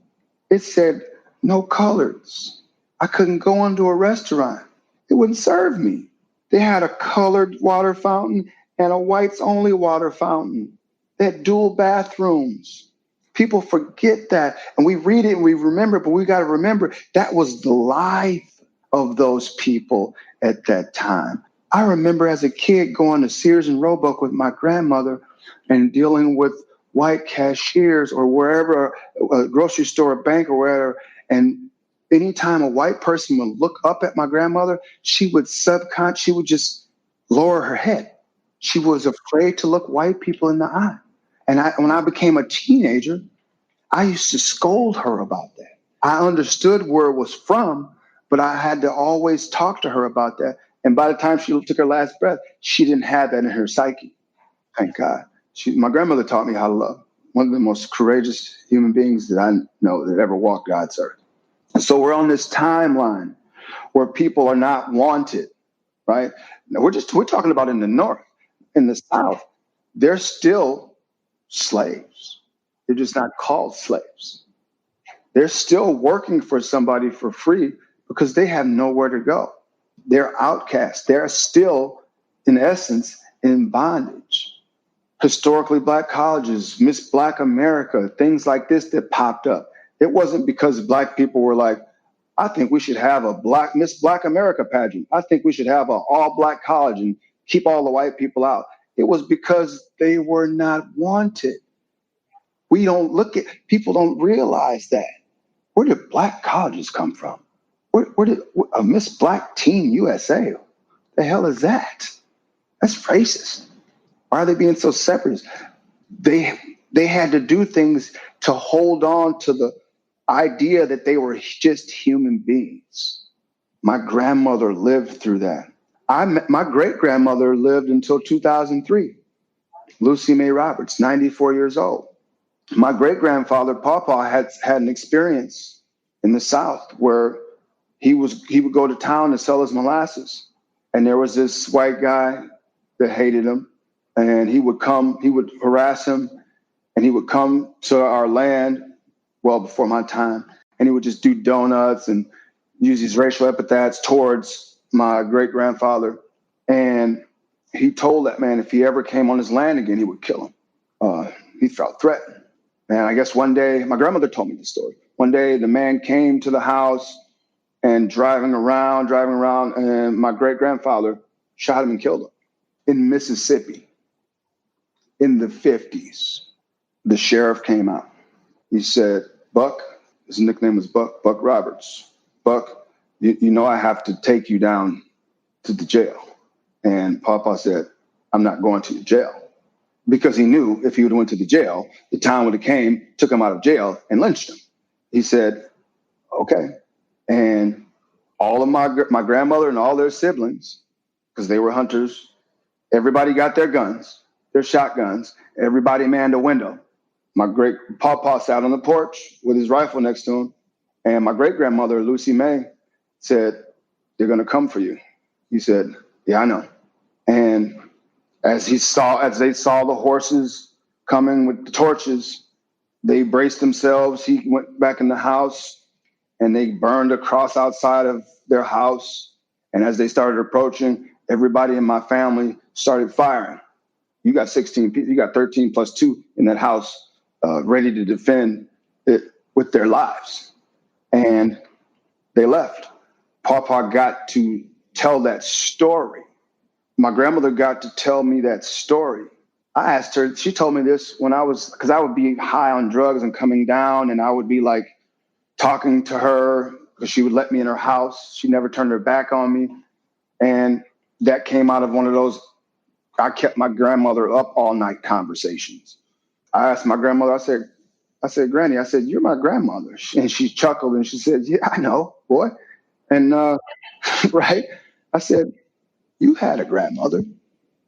S2: It said no coloreds. I couldn't go into a restaurant. It wouldn't serve me. They had a colored water fountain and a whites only water fountain. They had dual bathrooms. People forget that. And we read it and we remember, but we got to remember that was the life of those people at that time. I remember as a kid going to Sears and Roebuck with my grandmother and dealing with white cashiers or wherever, a grocery store, a bank or wherever. And anytime a white person would look up at my grandmother, she would just lower her head. She was afraid to look white people in the eye. And when I became a teenager, I used to scold her about that. I understood where it was from, but I had to always talk to her about that. And by the time she took her last breath, she didn't have that in her psyche. Thank God. My grandmother taught me how to love. One of the most courageous human beings that I know that ever walked God's earth. So we're on this timeline where people are not wanted, right? Now we're talking about in the North. In the South, they're still slaves. They're just not called slaves. They're still working for somebody for free because they have nowhere to go. They're outcasts. They're still, in essence, in bondage. Historically Black colleges, Miss Black America, things like this that popped up. It wasn't because Black people were like, I think we should have a Miss Black America pageant. I think we should have an all-Black college and keep all the white people out. It was because they were not wanted. People don't realize that. Where did Black colleges come from? Where did a Miss Black Teen USA? The hell is that? That's racist. Why are they being so separatist? They had to do things to hold on to the idea that they were just human beings. My grandmother lived through that. My great-grandmother lived until 2003. Lucy Mae Roberts, 94 years old. My great-grandfather, Pawpaw, had an experience in the South where he would go to town to sell his molasses. And there was this white guy that hated him. And he would harass him. And he would come to our land, well before my time. And he would just do donuts and use these racial epithets towards my great-grandfather. And he told that man if he ever came on his land again, he would kill him. He felt threatened. And I guess one day, my grandmother told me the story. One day the man came to the house and driving around, and my great-grandfather shot him and killed him in Mississippi in the 50s. The sheriff came out. He said, Buck, his nickname was Buck Roberts. Buck, you know I have to take you down to the jail. And Papa said, I'm not going to the jail. Because he knew if he would have went to the jail, the town would have came, took him out of jail, and lynched him. He said, okay. And all of my grandmother and all their siblings, because they were hunters, everybody got their guns, their shotguns, everybody manned a window. My great Pawpaw sat on the porch with his rifle next to him. And my great-grandmother, Lucy Mae, said, they're going to come for you. He said, yeah, I know. And as they saw the horses coming with the torches. They braced themselves. He went back in the house and they burned a cross outside of their house. And as they started approaching, everybody in my family started firing. You got 16 people, you got 13 plus 2 in that house ready to defend it with their lives. And they left. Papa got to tell that story. My grandmother got to tell me that story. I asked her, she told me this when because I would be high on drugs and coming down, and I would be like talking to her because she would let me in her house. She never turned her back on me. And that came out of one of those, I kept my grandmother up all night conversations. I asked my grandmother, I said, Granny, I said, you're my grandmother. And she chuckled and she said, yeah, I know, boy. And right, I said, you had a grandmother.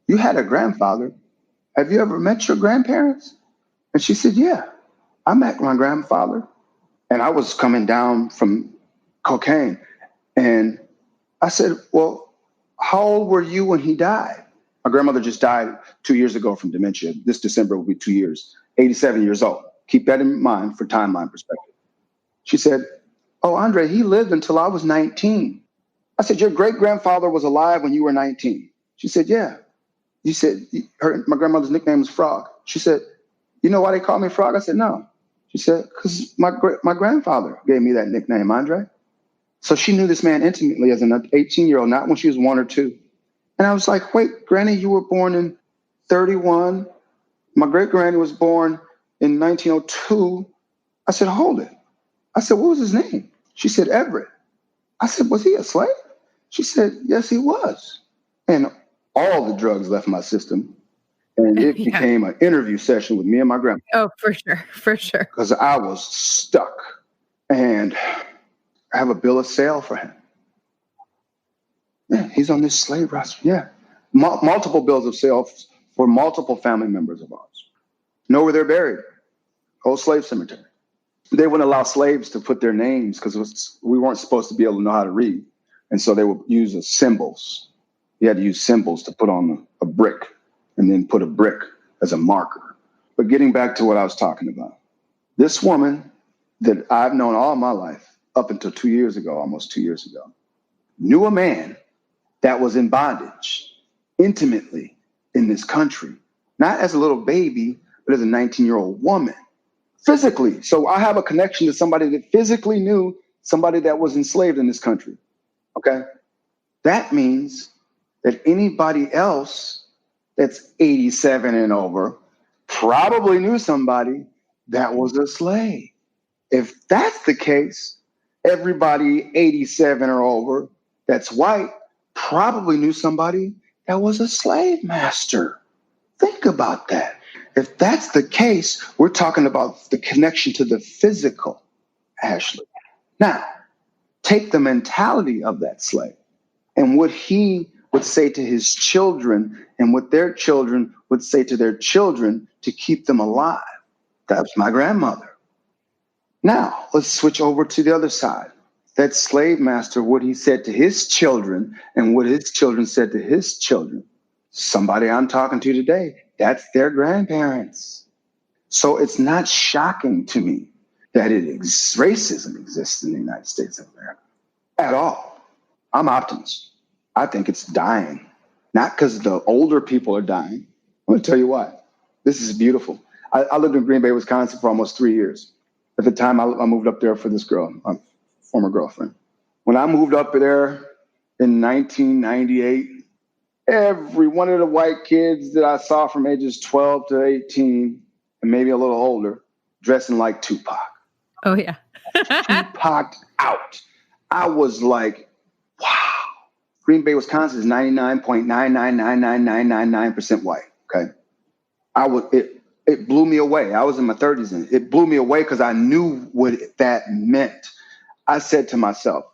S2: You had a grandfather. Have you ever met your grandparents? And she said, yeah, I met my grandfather. And I was coming down from cocaine. And I said, well, how old were you when he died? My grandmother just died 2 years ago from dementia. This December will be 2 years, 87 years old. Keep that in mind for timeline perspective. She said, oh, Andre, he lived until I was 19. I said, your great-grandfather was alive when you were 19. She said, yeah. You said, my grandmother's nickname was Frog. She said, you know why they call me Frog? I said, no. She said, because my grandfather gave me that nickname, Andre. So she knew this man intimately as an 18-year-old, not when she was 1 or 2. And I was like, wait, Granny, you were born in 31. My great-granny was born in 1902. I said, hold it. I said, what was his name? She said, Everett. I said, was he a slave? She said, yes, he was. And all the drugs left my system. And it became an interview session with me and my grandma.
S1: Oh, for sure. For sure.
S2: Because I was stuck. And I have a bill of sale for him. Yeah, he's on this slave roster. Yeah. Multiple bills of sale for multiple family members of ours. Know where they're buried. Old slave cemetery. They wouldn't allow slaves to put their names because we weren't supposed to be able to know how to read. And so they would use symbols. You had to use symbols to put on a brick and then put a brick as a marker. But getting back to what I was talking about, this woman that I've known all my life up until 2 years ago, almost 2 years ago, knew a man that was in bondage intimately in this country, not as a little baby, but as a 19-year-old woman. Physically. So I have a connection to somebody that physically knew somebody that was enslaved in this country. Okay. That means that anybody else that's 87 and over probably knew somebody that was a slave. If that's the case, everybody 87 or over that's white probably knew somebody that was a slave master. Think about that. If that's the case, we're talking about the connection to the physical, Ashley. Now, take the mentality of that slave and what he would say to his children and what their children would say to their children to keep them alive. That's my grandmother. Now, let's switch over to the other side. That slave master, what he said to his children and what his children said to his children. Somebody I'm talking to today, that's their grandparents. So it's not shocking to me that racism exists in the United States of America at all. I'm optimist. I think it's dying, not because the older people are dying. I'm going to tell you why. This is beautiful. I lived in Green Bay, Wisconsin for almost 3 years. At the time, I moved up there for this girl, my former girlfriend. When I moved up there in 1998, every one of the white kids that I saw from ages 12 to 18, and maybe a little older, dressing like Tupac.
S1: Oh, yeah.
S2: Tupac out. I was like, wow. Green Bay, Wisconsin is 99.9999999% white, okay? It blew me away. I was in my 30s, and it blew me away because I knew what that meant. I said to myself,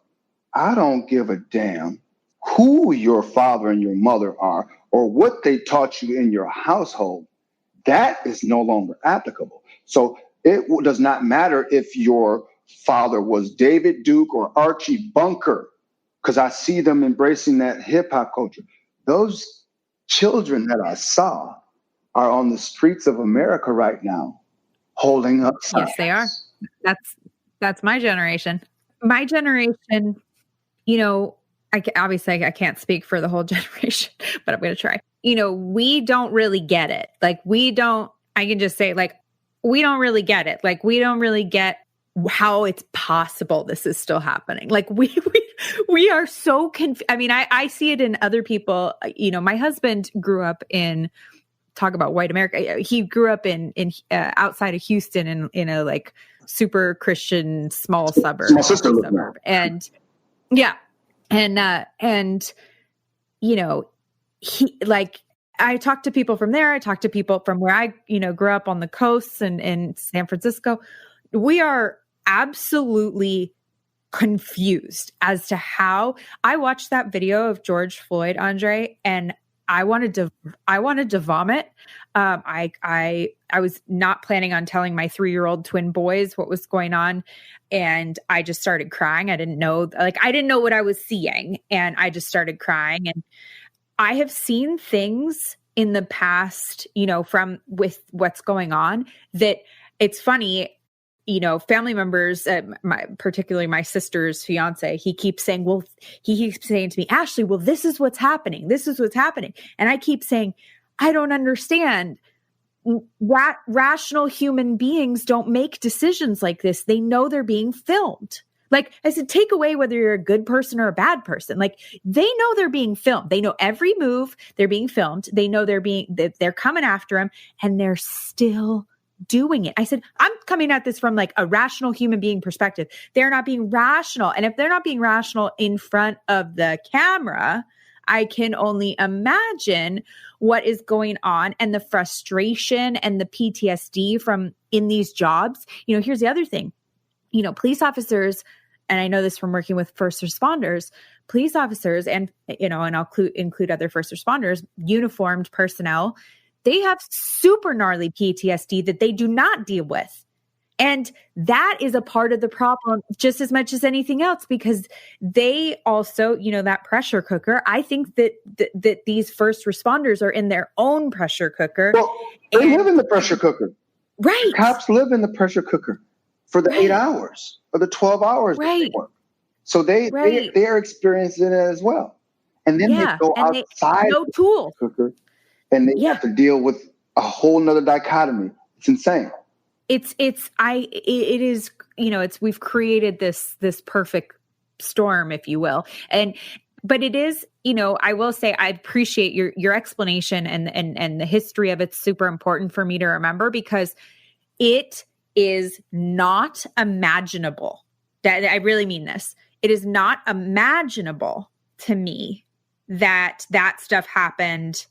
S2: I don't give a damn who your father and your mother are or what they taught you in your household. That is no longer applicable. So it does not matter if your father was David Duke or Archie Bunker, because I see them embracing that hip hop culture. Those children that I saw are on the streets of America right now holding up signs.
S1: Yes, they are. That's my generation. My generation, you know, obviously I can't speak for the whole generation, but I'm going to try. You know, we don't really get it. Like I can just say like, we don't really get it. Like, we don't really get how it's possible this is still happening. Like we are so confused. I mean, I see it in other people. You know, my husband grew up talk about white America. He grew up in outside of Houston in a like super Christian small suburb. And yeah. And you know, he like, I talked to people from there. I talked to people from where I, you know, grew up on the coasts and in San Francisco. We are absolutely confused as to how. I watched that video of George Floyd, Andre, and I wanted to vomit. I was not planning on telling my 3-year-old twin boys what was going on. And I just started crying. I didn't know what I was seeing. And I just started crying. And I have seen things in the past, you know, with what's going on, that it's funny. You know, family members, particularly my sister's fiance, he keeps saying to me, Ashley, well, this is what's happening. This is what's happening. And I keep saying, I don't understand. Rational human beings don't make decisions like this. They know they're being filmed. Like I said, take away whether you're a good person or a bad person. Like they know they're being filmed. They know every move. They're being filmed. They know they're coming after him, and they're still doing it. I said, I'm coming at this from like a rational human being perspective. They're not being rational. And if they're not being rational in front of the camera, I can only imagine what is going on and the frustration and the PTSD from in these jobs. You know, here's the other thing, you know, police officers, and I know this from working with first responders, police officers, and, you know, and I'll include other first responders, uniformed personnel, they have super gnarly PTSD that they do not deal with. And that is a part of the problem just as much as anything else, because they also, you know, that pressure cooker, I think that these first responders are in their own pressure cooker.
S2: Well, they live in the pressure cooker.
S1: Right.
S2: The cops live in the pressure cooker for the 8 hours or the 12 hours that they work. So they are experiencing it as well. And then they go outside
S1: no tool.
S2: The cooker. And they have to deal with a whole nother dichotomy. It's insane.
S1: It is, you know, we've created this perfect storm, if you will. But it is, you know, I will say, I appreciate your explanation and the history of it's super important for me to remember, because it is not imaginable. That I really mean this. It is not imaginable to me that stuff happened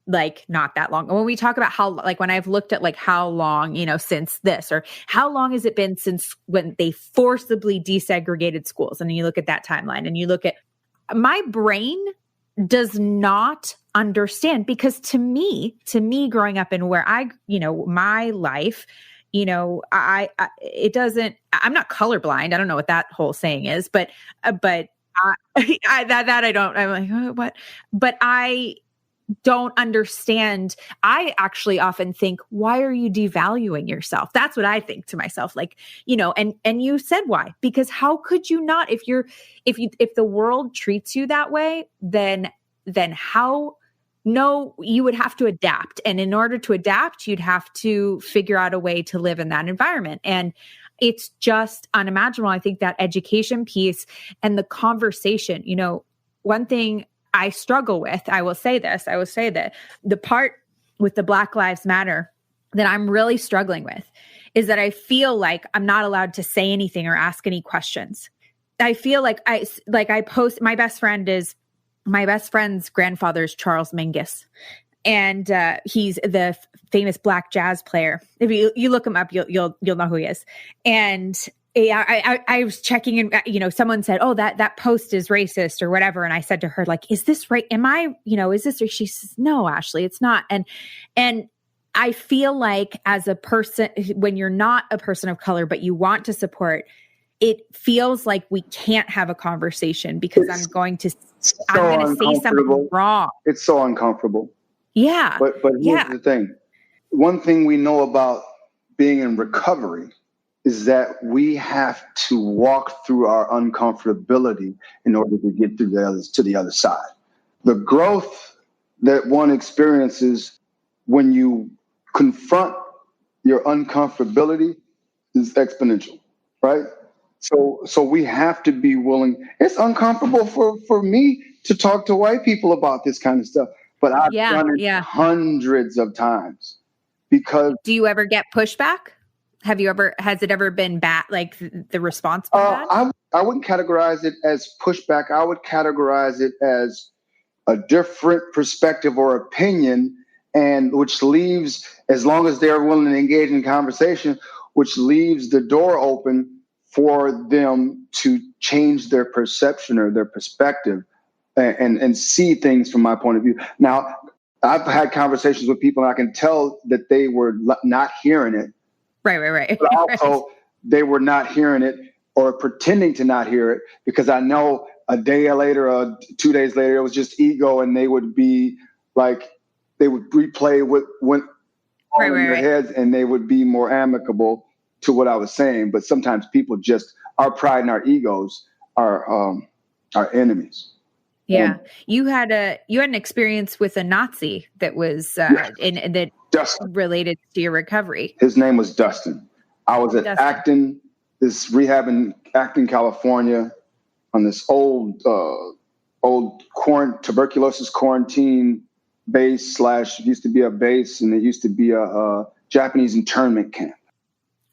S1: like not that long. When we talk about how, like when I've looked at like how long, you know, since this, or how long has it been since when they forcibly desegregated schools? And then you look at that timeline and you look at, my brain does not understand, because to me growing up in where I, you know, my life, you know, it doesn't, I'm not colorblind. I don't know what that whole saying is, but I don't, I'm like, oh, what? But I don't understand. I actually often think, why are you devaluing yourself? That's what I think to myself. Like, you know, and you said why, because how could you not, if the world treats you that way, then how, no, you would have to adapt. And in order to adapt, you'd have to figure out a way to live in that environment. And it's just unimaginable. I think that education piece and the conversation, you know, one thing I struggle with, I will say that the part with the Black Lives Matter that I'm really struggling with is that I feel like I'm not allowed to say anything or ask any questions. I feel like I post, my best friend's grandfather is Charles Mingus. And he's the famous black jazz player. If you look him up, you'll know who he is. And I was checking and, you know, someone said, oh, that post is racist or whatever. And I said to her, like, is this right? Am I, you know, is this, or she says, no, Ashley, it's not. And I feel like as a person, when you're not a person of color, but you want to support, it feels like we can't have a conversation because I'm going to say something wrong.
S2: It's so uncomfortable.
S1: Yeah.
S2: But here's the thing. one thing we know about being in recovery is that we have to walk through our uncomfortability in order to get to the other side. The growth that one experiences when you confront your uncomfortability is exponential, right? So we have to be willing. It's uncomfortable for me to talk to white people about this kind of stuff, but I've done it hundreds of times because.
S1: Do you ever get pushback? Has it ever been bad? Like the response been bad?
S2: I wouldn't categorize it as pushback. I would categorize it as a different perspective or opinion, and which leaves, as long as they're willing to engage in conversation, which leaves the door open for them to change their perception or their perspective and see things from my point of view. Now, I've had conversations with people and I can tell that they were not hearing it.
S1: Right.
S2: But also they were not hearing it or pretending to not hear it, because I know a day later or 2 days later, it was just ego, and they would be like, they would replay what went on in their heads, and they would be more amicable to what I was saying. But sometimes people just, our pride and our egos are enemies.
S1: Yeah. You had an experience with a Nazi that was that Dustin, related to your recovery.
S2: His name was Dustin. I was at Acton, this rehab in Acton, California, on this old tuberculosis quarantine base / used to be a base, and it used to be a Japanese internment camp.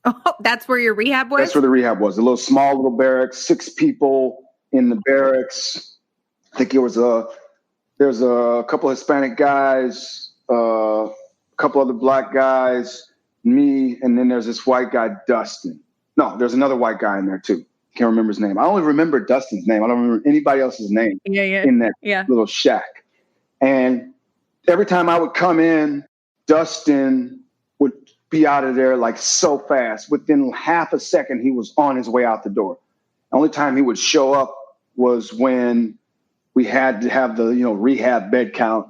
S1: Oh, that's where your rehab was?
S2: That's where the rehab was. A small little barracks, 6 people in the barracks. I think there was a couple of Hispanic guys, a couple other black guys, me, and then there's this white guy, Dustin. No, there's another white guy in there too. Can't remember his name. I only remember Dustin's name. I don't remember anybody else's name in that little shack. And every time I would come in, Dustin would be out of there like so fast. Within half a second, he was on his way out the door. The only time he would show up was when we had to have the rehab bed count.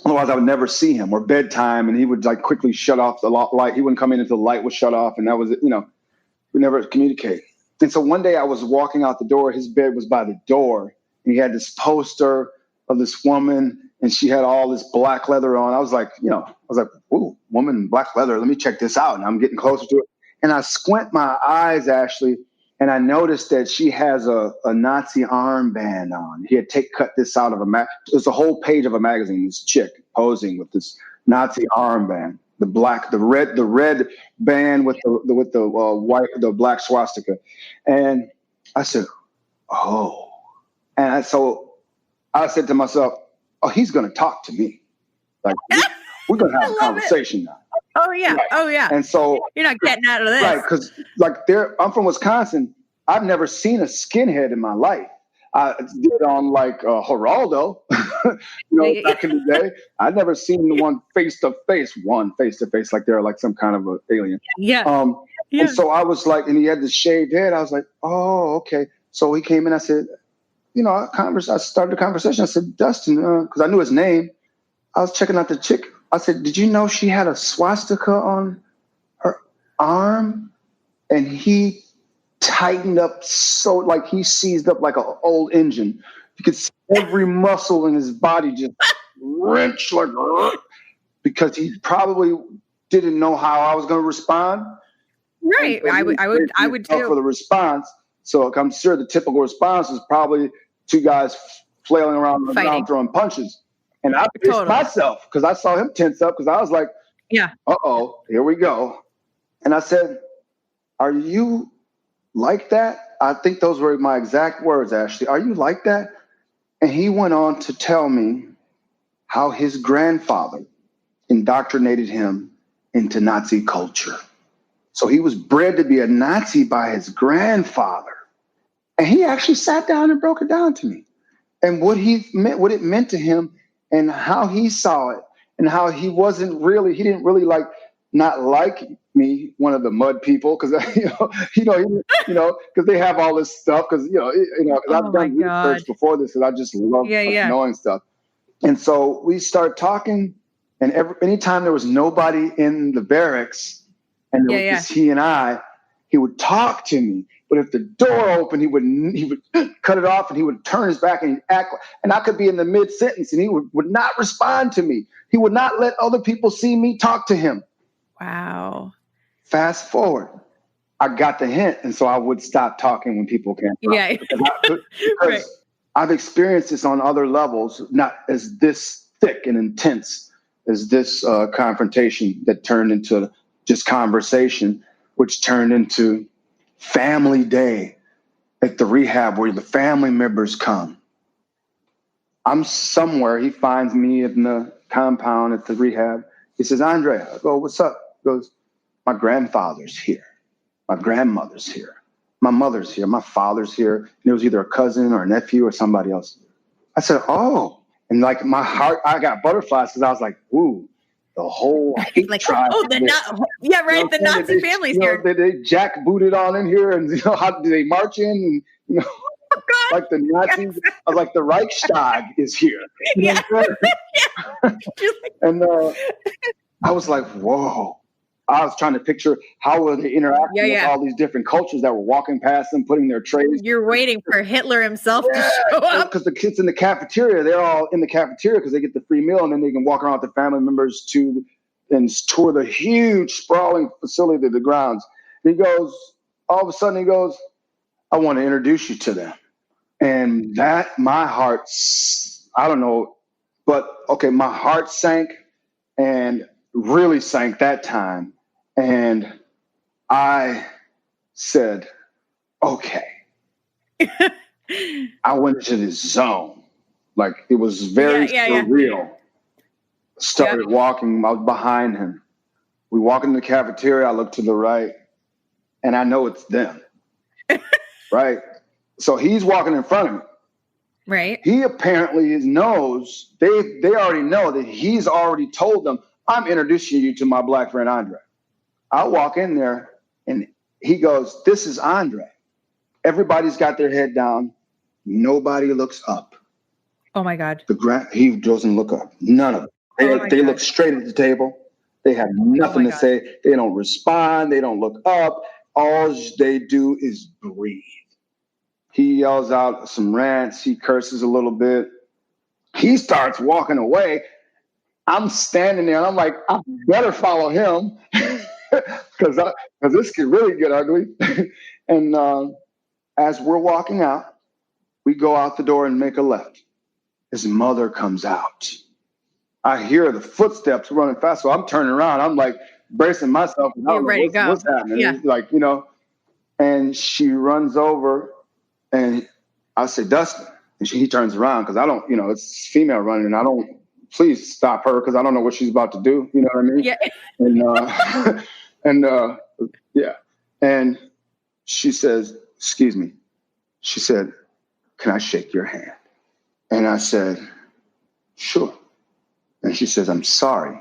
S2: Otherwise, I would never see him, or bedtime, and he would like quickly shut off the light. He wouldn't come in until the light was shut off, and that was it. We never communicate. And so one day I was walking out the door. His bed was by the door, and he had this poster of this woman, and she had all this black leather on. I was like, ooh, woman in black leather. Let me check this out. And I'm getting closer to it. And I squint my eyes, Ashley, and I noticed that she has a Nazi armband on. He had cut this out of it was a whole page of a magazine, this chick posing with this Nazi armband, the red band with the white, the black swastika. And I said, oh. And so I said to myself, oh, he's going to talk to me. Like, we're going to have a conversation now.
S1: Oh, yeah. Right. Oh, yeah.
S2: And so
S1: you're not getting out of this.
S2: Right. Because I'm from Wisconsin. I've never seen a skinhead in my life. I did on like Geraldo, back in the day. I'd never seen one face to face, like they're like some kind of an alien.
S1: Yeah.
S2: And so I was like, and he had this shaved head. I was like, oh, okay. So he came in. I said, I started the conversation. I said, Dustin, because I knew his name. I was checking out the chick. I said, did you know she had a swastika on her arm? And he tightened up so, like he seized up like an old engine. You could see every muscle in his body just wrench like, because he probably didn't know how I was going to respond.
S1: Right. I would too.
S2: For the response. So I'm sure the typical response is probably 2 guys flailing around on the ground throwing punches. And I pissed myself because I saw him tense up, because I was like, uh-oh, here we go. And I said, are you like that? I think those were my exact words, Ashley. Are you like that? And he went on to tell me how his grandfather indoctrinated him into Nazi culture. So he was bred to be a Nazi by his grandfather. And he actually sat down and broke it down to me. And what it meant to him, and how he saw it, and how he didn't really like not like me, one of the mud people, because because they have all this stuff, because I've done research before this, and I just love knowing stuff. And so we start talking, And anytime there was nobody in the barracks and it was just he and I, he would talk to me. But if the door opened, he would cut it off and he would turn his back and he'd act. And I could be in the mid-sentence and he would not respond to me. He would not let other people see me talk to him.
S1: Wow.
S2: Fast forward. I got the hint. And so I would stop talking when people came.
S1: Yeah.
S2: Because I've experienced this on other levels, not as this thick and intense as this confrontation that turned into just conversation, which turned into family day at the rehab where the family members come. I'm somewhere. He finds me in the compound at the rehab. He says, Andre, I go, what's up? He goes, my grandfather's here. My grandmother's here. My mother's here. My father's here. And it was either a cousin or a nephew or somebody else. I said, oh. And like my heart, I got butterflies because I was like, ooh, the whole hate
S1: like,
S2: tribe.
S1: Oh, the the Nazi family's here.
S2: They jackbooted on in here, and how do they march in? And,
S1: oh, God.
S2: Like the Nazis, I was like the Reichstag is here.
S1: Yeah.
S2: And I was like, whoa. I was trying to picture how were they interacting with all these different cultures that were walking past them, putting their trays.
S1: You're waiting for Hitler himself to show up.
S2: Because the kids in the cafeteria, they're all in the cafeteria because they get the free meal, and then they can walk around with the family members and tour the huge sprawling facility to the grounds. And he goes, all of a sudden he goes, I want to introduce you to them. And that, my heart, I don't know, but okay, my heart sank and really sank that time. And I said, okay. I went into this zone. Like it was very surreal. Started walking. I was behind him. We walk into the cafeteria. I look to the right and I know it's them. Right. So he's walking in front of me.
S1: Right.
S2: He apparently knows, they already know that he's already told them, I'm introducing you to my black friend, Andre. I walk in there and he goes, this is Andre. Everybody's got their head down. Nobody looks up.
S1: Oh my God.
S2: He doesn't look up. None of them. They look straight at the table. They have nothing to say. They don't respond. They don't look up. All they do is breathe. He yells out some rants. He curses a little bit. He starts walking away. I'm standing there and I'm like, I better follow him because this could really get ugly. And as we're walking out, we go out the door and make a left. His mother comes out. I hear the footsteps running fast, so I'm turning around. I'm like bracing myself.
S1: You're ready to go.
S2: What's happening?
S1: Yeah.
S2: Like, and she runs over and I say, Dustin. And he turns around because I don't, it's female running and I don't. Please stop her because I don't know what she's about to do. You know what I mean?
S1: Yeah.
S2: And she says, excuse me. She said, can I shake your hand? And I said, sure. And she says, I'm sorry.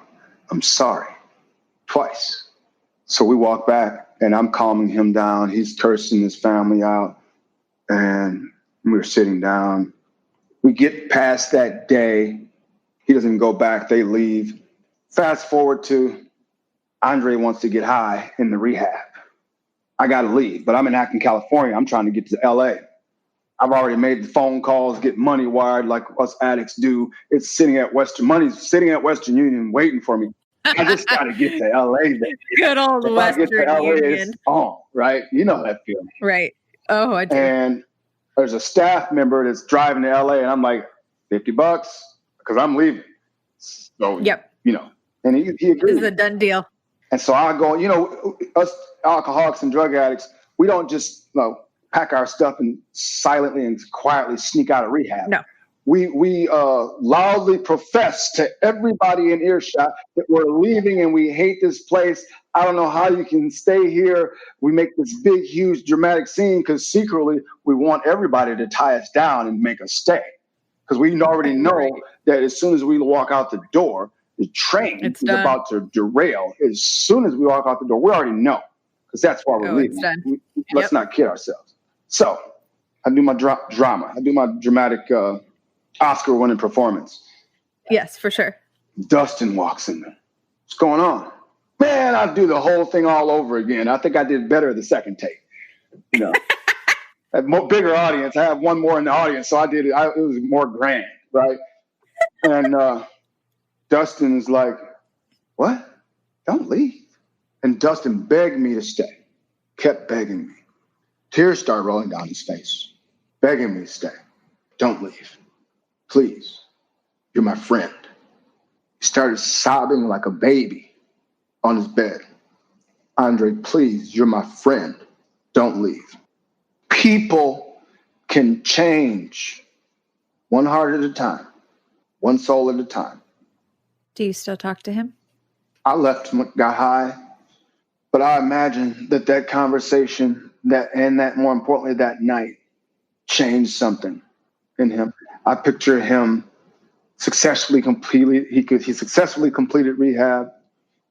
S2: Twice. So we walk back and I'm calming him down. He's cursing his family out and we're sitting down. We get past that day. He doesn't go back. They leave. Fast forward to Andre wants to get high in the rehab. I got to leave, but I'm in Acton, California. I'm trying to get to LA. I've already made the phone calls, get money wired like us addicts do. Money's sitting at Western Union waiting for me. I just got to get to LA. Baby.
S1: Good old Western Union.
S2: It's on, right? You know that feeling.
S1: Right. Oh, I do.
S2: And there's a staff member that's driving to LA and I'm like, $50 because I'm leaving. So, and he agreed.
S1: This is a done deal.
S2: And so I go, us alcoholics and drug addicts, we don't just pack our stuff and silently and quietly sneak out of rehab.
S1: No.
S2: We loudly profess to everybody in earshot that we're leaving and we hate this place. I don't know how you can stay here. We make this big, huge, dramatic scene because secretly we want everybody to tie us down and make us stay. Because we already know that as soon as we walk out the door, the train is about to derail. As soon as we walk out the door, we already know because that's why we're leaving. Let's not kid ourselves. So I do my drama. I do my dramatic Oscar-winning performance.
S1: Yes, for sure.
S2: Dustin walks in there. What's going on? Man, I'll do the whole thing all over again. I think I did better the second take. You know, a bigger audience. I have one more in the audience, so I did it. It was more grand, right? And Dustin's like, what? Don't leave. And Dustin begged me to stay, kept begging me. Tears started rolling down his face, begging me to stay. Don't leave. Please. You're my friend. He started sobbing like a baby on his bed. Andre, please, you're my friend. Don't leave. People can change one heart at a time, one soul at a time.
S3: Do you still talk to him?
S2: I left him, got high, but I imagine that conversation, more importantly, that night changed something in him. I picture him successfully completed rehab,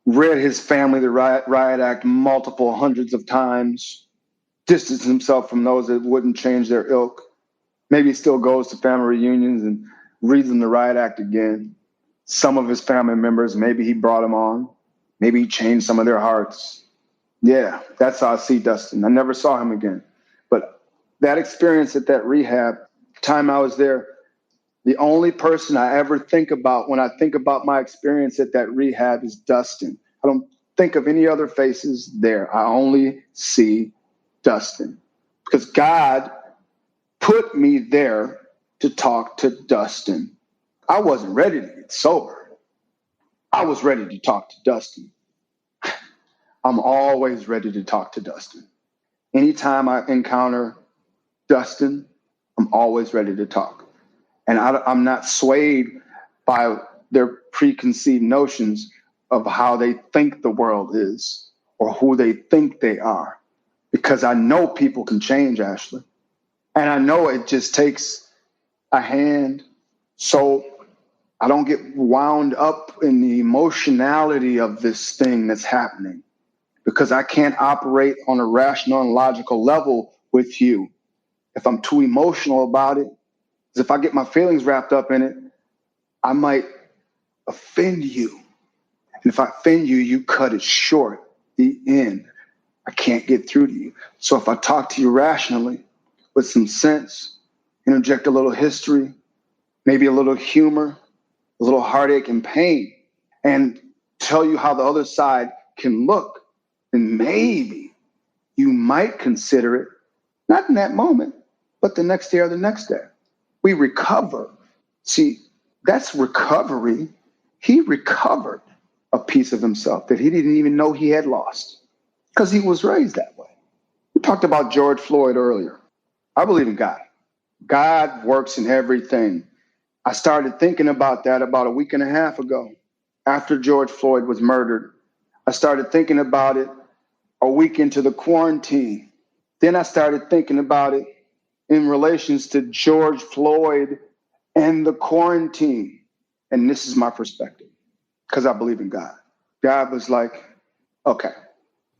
S2: read his family the riot act multiple hundreds of times, distanced himself from those that wouldn't change their ilk. Maybe he still goes to family reunions and reads them the riot act again. Some of his family members, maybe he brought them on. Maybe he changed some of their hearts. Yeah, that's how I see Dustin. I never saw him again. But that experience at that rehab, time I was there, the only person I ever think about when I think about my experience at that rehab is Dustin. I don't think of any other faces there. I only see Dustin. Because God put me there to talk to Dustin. I wasn't ready to get sober. I was ready to talk to Dustin. I'm always ready to talk to Dustin. Anytime I encounter Dustin, I'm always ready to talk. And I'm not swayed by their preconceived notions of how they think the world is or who they think they are. Because I know people can change, Ashley. And I know it just takes a hand. So I don't get wound up in the emotionality of this thing that's happening, because I can't operate on a rational and logical level with you. If I'm too emotional about it, because if I get my feelings wrapped up in it, I might offend you. And if I offend you, you cut it short, the end. I can't get through to you. So if I talk to you rationally with some sense, interject a little history, maybe a little humor, a little heartache and pain, and tell you how the other side can look, then maybe you might consider it, not in that moment, but the next day or the next day. We recover. See, that's recovery. He recovered a piece of himself that he didn't even know he had lost because he was raised that way. We talked about George Floyd earlier. I believe in God. God works in everything. I started thinking about that about a week and a half ago after George Floyd was murdered. I started thinking about it a week into the quarantine. Then I started thinking about it in relations to George Floyd and the quarantine. And this is my perspective, because I believe in God. God was like, okay,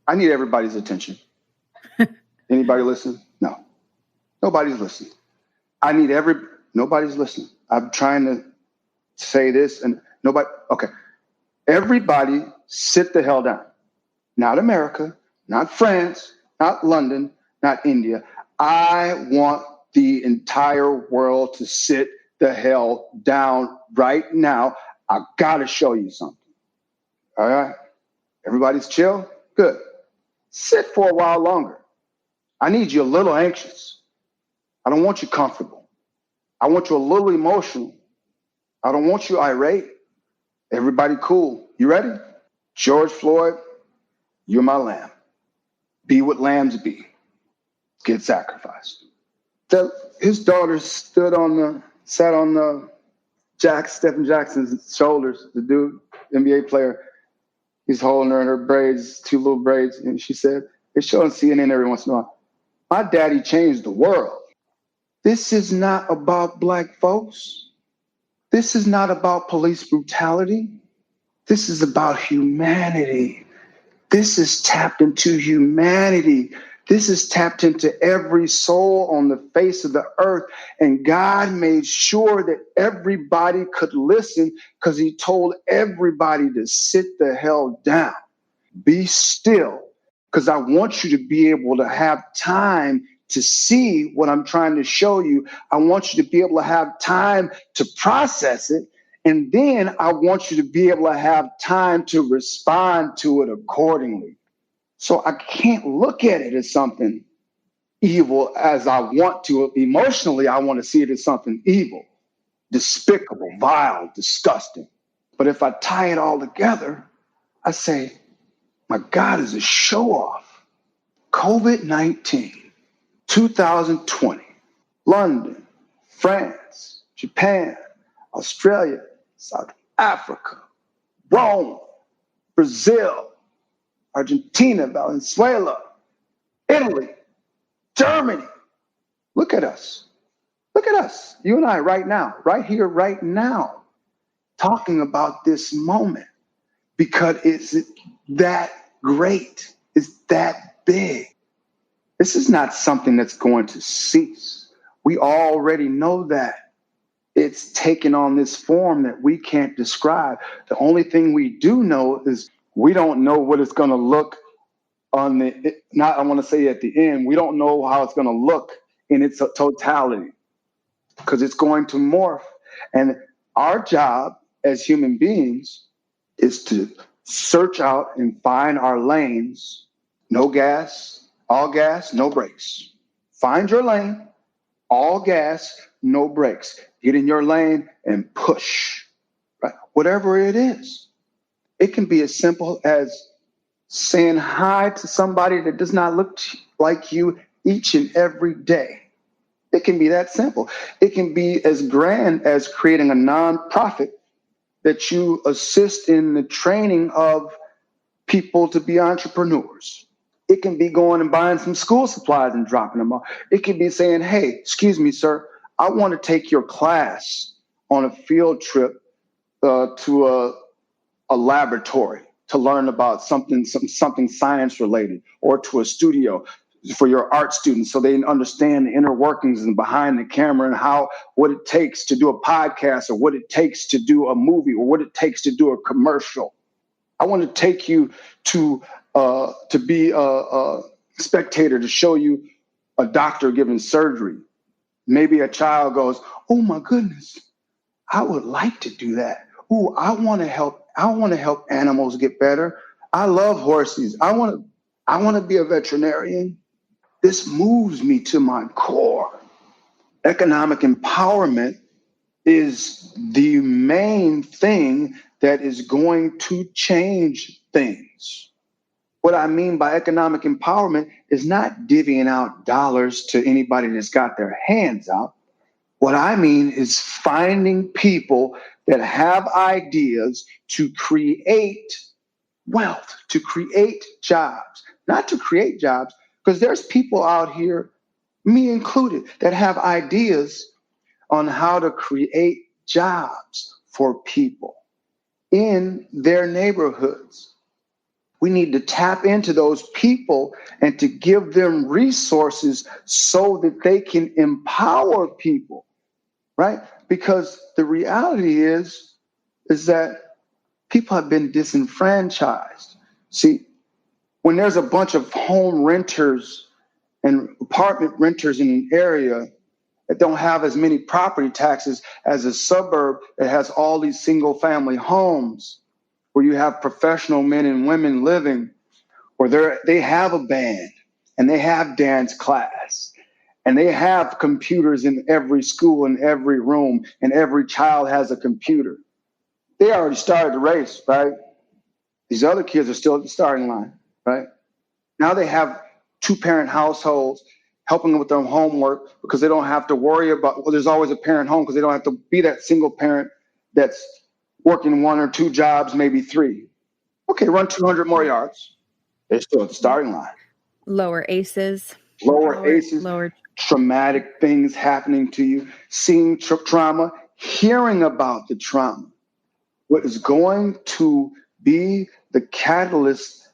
S2: I need everybody's attention. Anybody listen? No. Nobody's listening. Nobody's listening. I'm trying to say this and nobody, okay. Everybody sit the hell down. Not America, not France, not London, not India. I want the entire world to sit the hell down right now. I gotta show you something. All right? Everybody's chill? Good. Sit for a while longer. I need you a little anxious. I don't want you comfortable. I want you a little emotional. I don't want you irate. Everybody cool. You ready? George Floyd, you're my lamb. Be what lambs be. Get sacrificed. His daughter sat on Stephen Jackson's shoulders, the dude, NBA player. He's holding her in her braids, two little braids. And she said, they show on CNN every once in a while, my daddy changed the world. This is not about black folks. This is not about police brutality. This is about humanity. This is tapped into humanity. This is tapped into every soul on the face of the earth. And God made sure that everybody could listen because he told everybody to sit the hell down. Be still, because I want you to be able to have time to see what I'm trying to show you. I want you to be able to have time to process it. And then I want you to be able to have time to respond to it accordingly. So I can't look at it as something evil as I want to. Emotionally, I want to see it as something evil, despicable, vile, disgusting. But if I tie it all together, I say, my God is a show off. COVID-19, 2020, London, France, Japan, Australia, South Africa, Rome, Brazil, Argentina, Venezuela, Italy, Germany. Look at us. Look at us. You and I right now, right here, right now, talking about this moment because it's that great. It's that big. This is not something that's going to cease. We already know that. It's taken on this form that we can't describe. The only thing we do know is we don't know what it's going to look on the, not I want to say at the end, we don't know how it's going to look in its totality because it's going to morph. And our job as human beings is to search out and find our lanes. No gas, no brakes. Find your lane, all gas, no brakes. Get in your lane and push, right? Whatever it is. It can be as simple as saying hi to somebody that does not look like you each and every day. It can be that simple. It can be as grand as creating a nonprofit that you assist in the training of people to be entrepreneurs. It can be going and buying some school supplies and dropping them off. It can be saying, hey, excuse me, sir, I want to take your class on a field trip to a laboratory to learn about something science related, or to a studio for your art students so they understand the inner workings and behind the camera and what it takes to do a podcast, or what it takes to do a movie, or what it takes to do a commercial. I want to take you to be a spectator, to show you a doctor giving surgery. Maybe a child goes, oh my goodness, I would like to do that. Ooh, I want to help animals get better. I love horses. I want to be a veterinarian. This moves me to my core. Economic empowerment is the main thing that is going to change things. What I mean by economic empowerment is not divvying out dollars to anybody that's got their hands out. What I mean is finding people that have ideas to create wealth, to create jobs, not to create jobs, because there's people out here, me included, that have ideas on how to create jobs for people in their neighborhoods. We need to tap into those people and to give them resources so that they can empower people, right? Because the reality is that people have been disenfranchised. See, when there's a bunch of home renters and apartment renters in an area that don't have as many property taxes as a suburb that has all these single family homes, where you have professional men and women living, where they have a band and they have dance class and they have computers in every school, in every room, and every child has a computer. They already started the race, right? These other kids are still at the starting line, right? Now they have two-parent households helping them with their homework because they don't have to worry about, well, there's always a parent home because they don't have to be that single parent that's working one or two jobs, maybe three. Okay, run 200 more yards. They're still at the starting line.
S3: Lower ACEs.
S2: Lower traumatic things happening to you, seeing trauma, hearing about the trauma. What is going to be the catalyst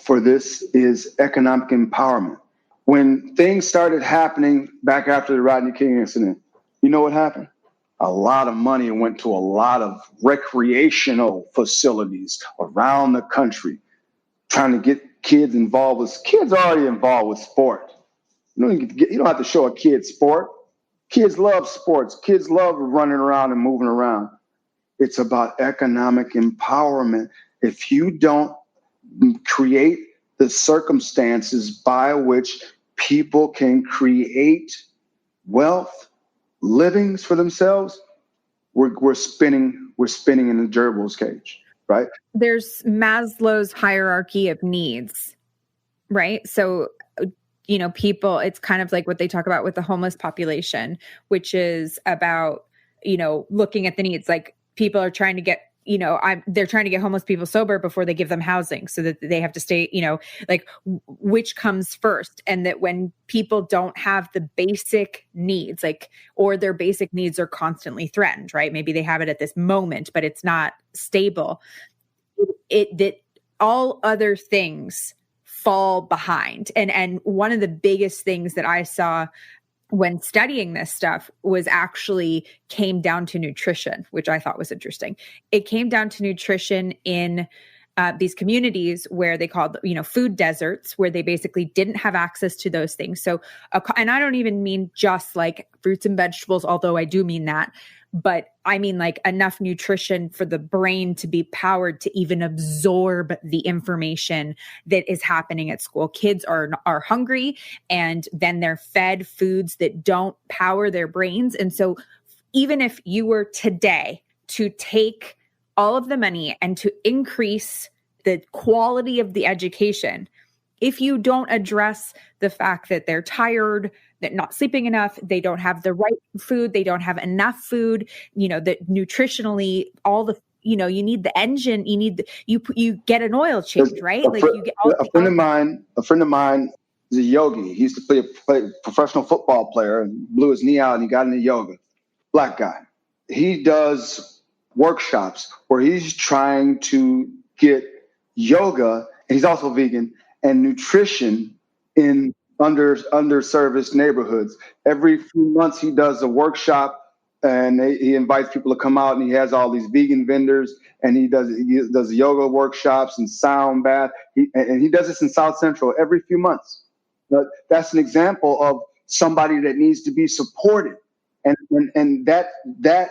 S2: for this is economic empowerment. When things started happening back after the Rodney King incident, you know what happened? A lot of money went to a lot of recreational facilities around the country, trying to get kids involved with kids already involved with sport. You don't have to show a kid sport. Kids love sports. Kids love running around and moving around. It's about economic empowerment. If you don't create the circumstances by which people can create wealth, livings for themselves, we're spinning in the gerbil's cage, right?
S3: There's Maslow's hierarchy of needs, right? So, people, it's kind of like what they talk about with the homeless population, which is about, looking at the needs. Like people are trying to get, they're trying to get homeless people sober before they give them housing so that they have to stay, like which comes first. And that when people don't have the basic needs, or their basic needs are constantly threatened, right? Maybe they have it at this moment, but it's not stable. That all other things fall behind. And one of the biggest things that I saw when studying this stuff was actually came down to nutrition, which I thought was interesting. It came down to nutrition in these communities where they called, food deserts, where they basically didn't have access to those things. So, and I don't even mean just like fruits and vegetables, although I do mean that, but I mean like enough nutrition for the brain to be powered to even absorb the information that is happening at school. Kids are hungry, and then they're fed foods that don't power their brains. And so even if you were today to take all of the money and to increase the quality of the education, if you don't address the fact that they're tired, that not sleeping enough, they don't have the right food, they don't have enough food, that nutritionally, all the, you need the engine, you get an oil change, right? You get
S2: a friend of mine is a yogi. He used to play professional football player and blew his knee out and he got into yoga. Black guy. He does workshops where he's trying to get yoga, and he's also vegan, and nutrition in underserviced neighborhoods. Every few months he does a workshop, and he invites people to come out, and he has all these vegan vendors, and he does yoga workshops and sound bath. He does this in South Central every few months. But that's an example of somebody that needs to be supported, and that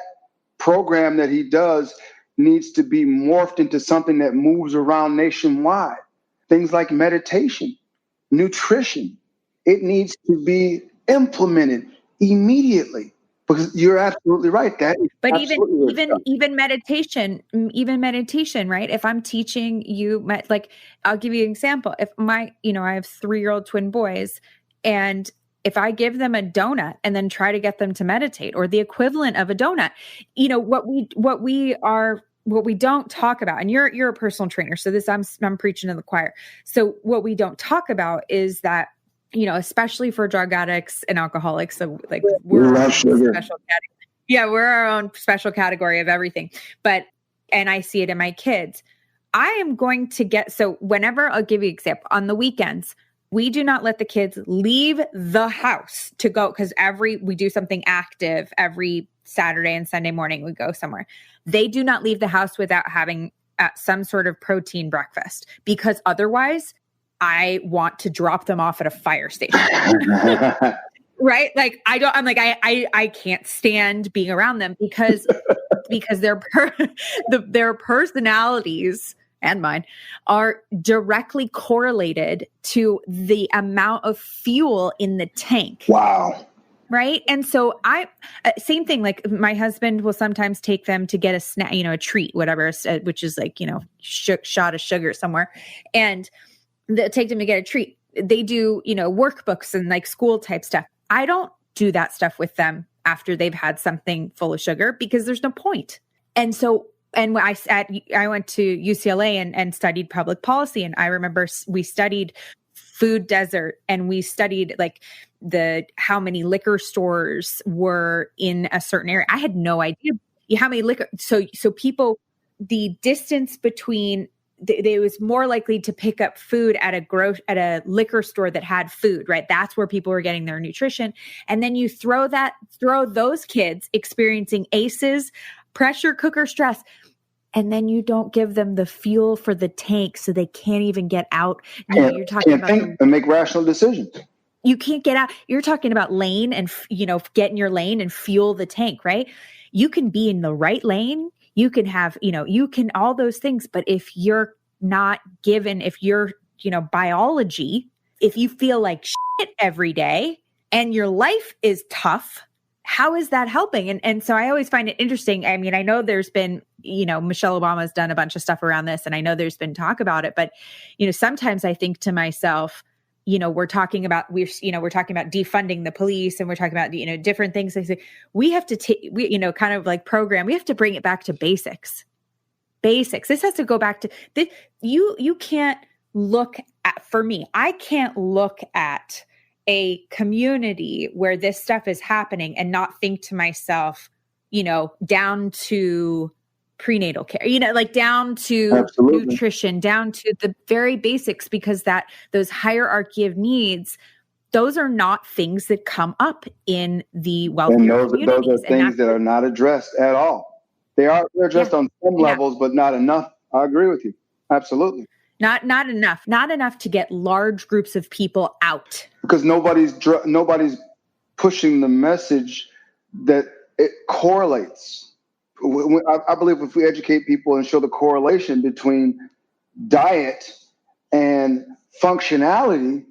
S2: program that he does needs to be morphed into something that moves around nationwide. Things like meditation, nutrition. It needs to be implemented immediately, because you're absolutely right.
S3: But even meditation, right? If I'm teaching you, I'll give you an example. If I have 3-year-old twin boys, and if I give them a donut and then try to get them to meditate, or the equivalent of a donut, what we don't talk about, and you're a personal trainer, so this I'm preaching to the choir. So what we don't talk about is that, especially for drug addicts and alcoholics, so we're our own special category. Yeah, we're our own special category of everything. And I see it in my kids. I am going to so whenever, I'll give you an example, on the weekends, we do not let the kids leave the house to go, because we do something active every Saturday and Sunday morning. We go somewhere. They do not leave the house without having some sort of protein breakfast, because otherwise I want to drop them off at a fire station. Right? I can't stand being around them because their personalities and mine are directly correlated to the amount of fuel in the tank.
S2: Wow.
S3: Right. And so same thing, like my husband will sometimes take them to get a snack, a treat, whatever, which is shot of sugar somewhere. And they'll take them to get a treat. They do, workbooks and school type stuff. I don't do that stuff with them after they've had something full of sugar, because there's no point. And so, and when I went to UCLA and studied public policy, and I remember we studied food desert, and we studied how many liquor stores were in a certain area. I had no idea how many liquor. So people, the distance between they was more likely to pick up food at a liquor store that had food, right? That's where people were getting their nutrition. And then you throw those kids experiencing ACEs, pressure cooker stress, and then you don't give them the fuel for the tank, so they can't even get out. You're talking about
S2: think and make rational decisions.
S3: You can't get out. You're talking about lane and, get in your lane and fuel the tank, right? You can be in the right lane. You can have, you can all those things. But if you're not given, if you're, biology, if you feel like shit every day and your life is tough, how is that helping? And so I always find it interesting. I mean, I know there's been, Michelle Obama's done a bunch of stuff around this, and I know there's been talk about it, but, sometimes I think to myself, we're talking about defunding the police, and we're talking about, different things. I say we have to kind of like program, we have to bring it back to basics. This has to go back to this. You can't look at, for me, I can't look at a community where this stuff is happening and not think to myself, down to prenatal care, like down to
S2: Absolutely.
S3: nutrition, down to the very basics, because those hierarchy of needs, those are not things that come up in the wealthier communities.
S2: Those are things that are not addressed at all. They're addressed on some levels, but not enough. I agree with you. Absolutely.
S3: Not enough to get large groups of people out.
S2: Because nobody's pushing the message that it correlates. I believe if we educate people and show the correlation between diet and functionality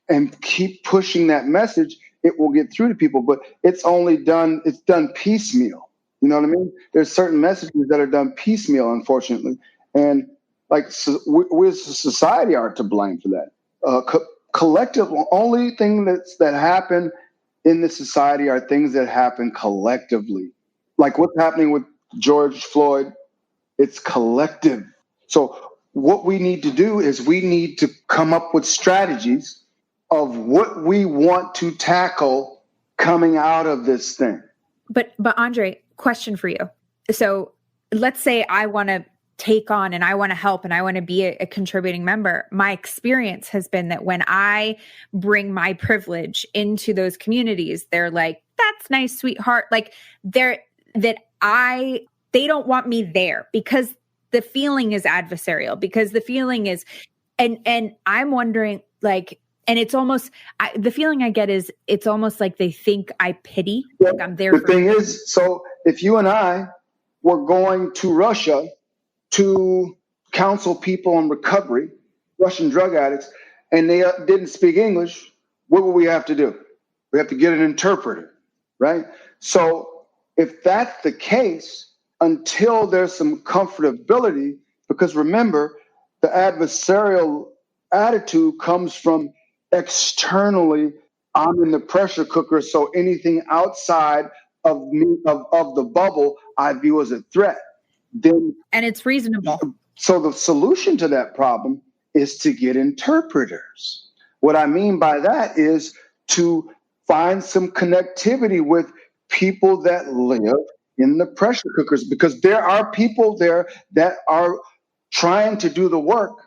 S2: and keep pushing that message, it will get through to people. But it's done piecemeal. You know what I mean? There's certain messages that are done piecemeal, unfortunately. And we as a society are to blame for that. Collective, only thing that happen in the society are things that happen collectively. Like what's happening with George Floyd, it's collective. So what we need to do is we need to come up with strategies of what we want to tackle coming out of this thing.
S3: But Andre, question for you. So let's say I want to take on and I want to help and I want to be a contributing member. My experience has been that when I bring my privilege into those communities, they're like, that's nice, sweetheart. Like they don't want me there because the feeling is adversarial, because the feeling is, and I'm wondering, like, and it's almost, the feeling I get is it's almost like they think I pity. Like I'm there.
S2: The thing is, so if you and I were going to Russia to counsel people on recovery, Russian drug addicts, and they didn't speak English, what would we have to do? We have to get an interpreter, right? So if that's the case, until there's some comfortability, because remember, the adversarial attitude comes from externally, I'm in the pressure cooker, so anything outside of me, of the bubble, I view as a threat. And
S3: it's reasonable.
S2: So the solution to that problem is to get interpreters. What I mean by that is to find some connectivity with people that live in the pressure cookers, because there are people there that are trying to do the work,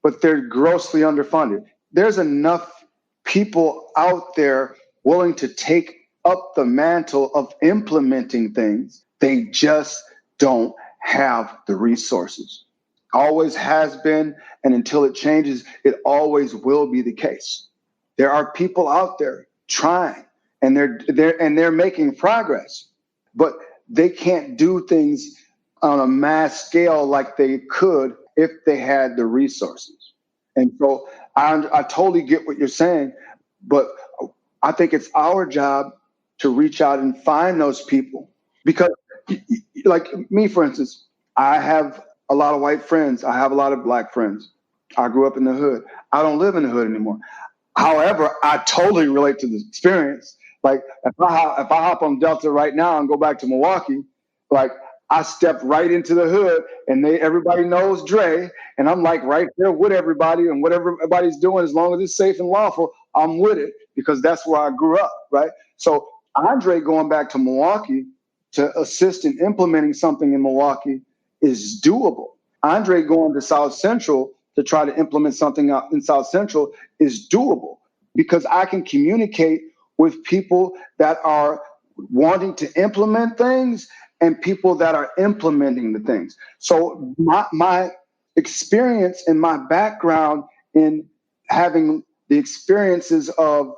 S2: but they're grossly underfunded. There's enough people out there willing to take up the mantle of implementing things. They just don't have the resources. Always has been, and until it changes, it always will be the case. There are people out there trying, and they're making progress, but they can't do things on a mass scale like they could if they had the resources. And so I totally get what you're saying, but I think it's our job to reach out and find those people. Because like me, for instance, I have a lot of white friends. I have a lot of black friends. I grew up in the hood. I don't live in the hood anymore. However, I totally relate to the experience. Like if I hop on Delta right now and go back to Milwaukee, like I stepped right into the hood and everybody knows Dre, and I'm like right there with everybody, and whatever everybody's doing, as long as it's safe and lawful, I'm with it, because that's where I grew up, right? So Andre going back to Milwaukee to assist in implementing something in Milwaukee is doable. Andre going to South Central to try to implement something out in South Central is doable because I can communicate with people that are wanting to implement things and people that are implementing the things. So my experience and my background in having the experiences of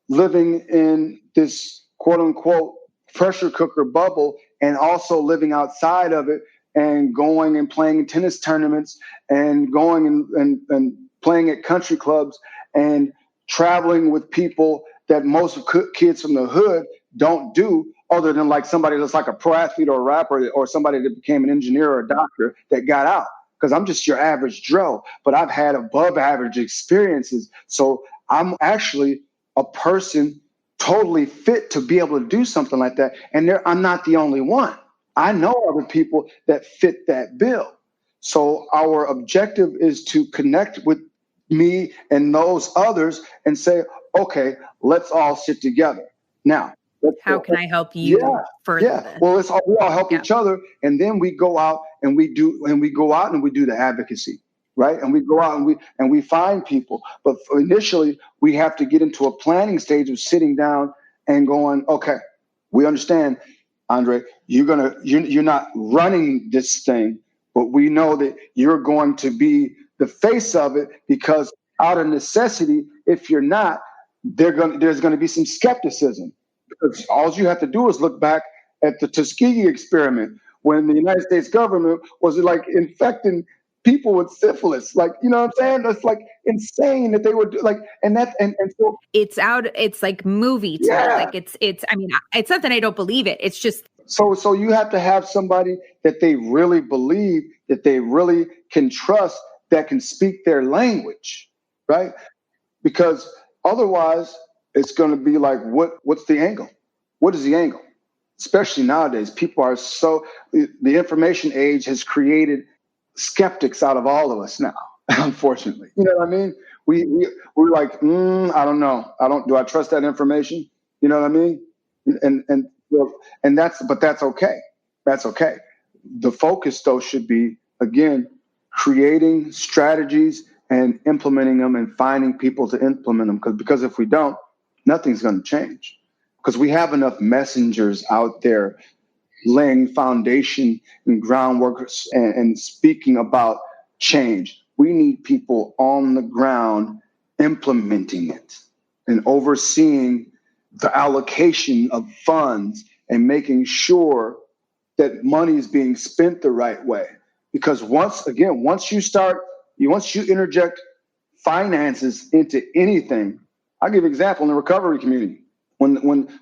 S2: living in this quote unquote pressure cooker bubble and also living outside of it and going and playing in tennis tournaments and going and playing at country clubs and traveling with people that most kids from the hood don't do, other than like somebody that's like a pro athlete or a rapper or somebody that became an engineer or a doctor that got out. Because I'm just your average Joe, but I've had above average experiences. So I'm actually a person totally fit to be able to do something like that. And I'm not the only one. I know other people that fit that bill. So our objective is to connect with me and those others and say, okay, let's all sit together. Now,
S3: how can I help you further this?
S2: Well, we all help each other, and then we go out and we do the advocacy, right? And we go out and we find people. But initially, we have to get into a planning stage of sitting down and going, okay, we understand, Andre, you're not running this thing, but we know that you're going to be the face of it, because out of necessity, if you're not, there's going to be some skepticism. Because all you have to do is look back at the Tuskegee experiment when the United States government was like infecting people with syphilis. Like, you know what I'm saying? That's like insane that they would do like, and so
S3: it's like movie to me. Like I mean, it's not that I don't believe it. It's just.
S2: So you have to have somebody that they really believe, that they really can trust, that can speak their language, right? Because otherwise it's going to be like, what's the angle? What is the angle? Especially nowadays, people are the information age has created skeptics out of all of us now, unfortunately. You know what I mean? We're like, I don't know. Do I trust that information? You know what I mean? And that's okay. That's okay. The focus though should be, again, creating strategies and implementing them and finding people to implement them. Because if we don't, nothing's going to change. Because we have enough messengers out there laying foundation and groundwork and speaking about change. We need people on the ground implementing it and overseeing the allocation of funds and making sure that money is being spent the right way. Because once you interject finances into anything, I'll give you an example in the recovery community. When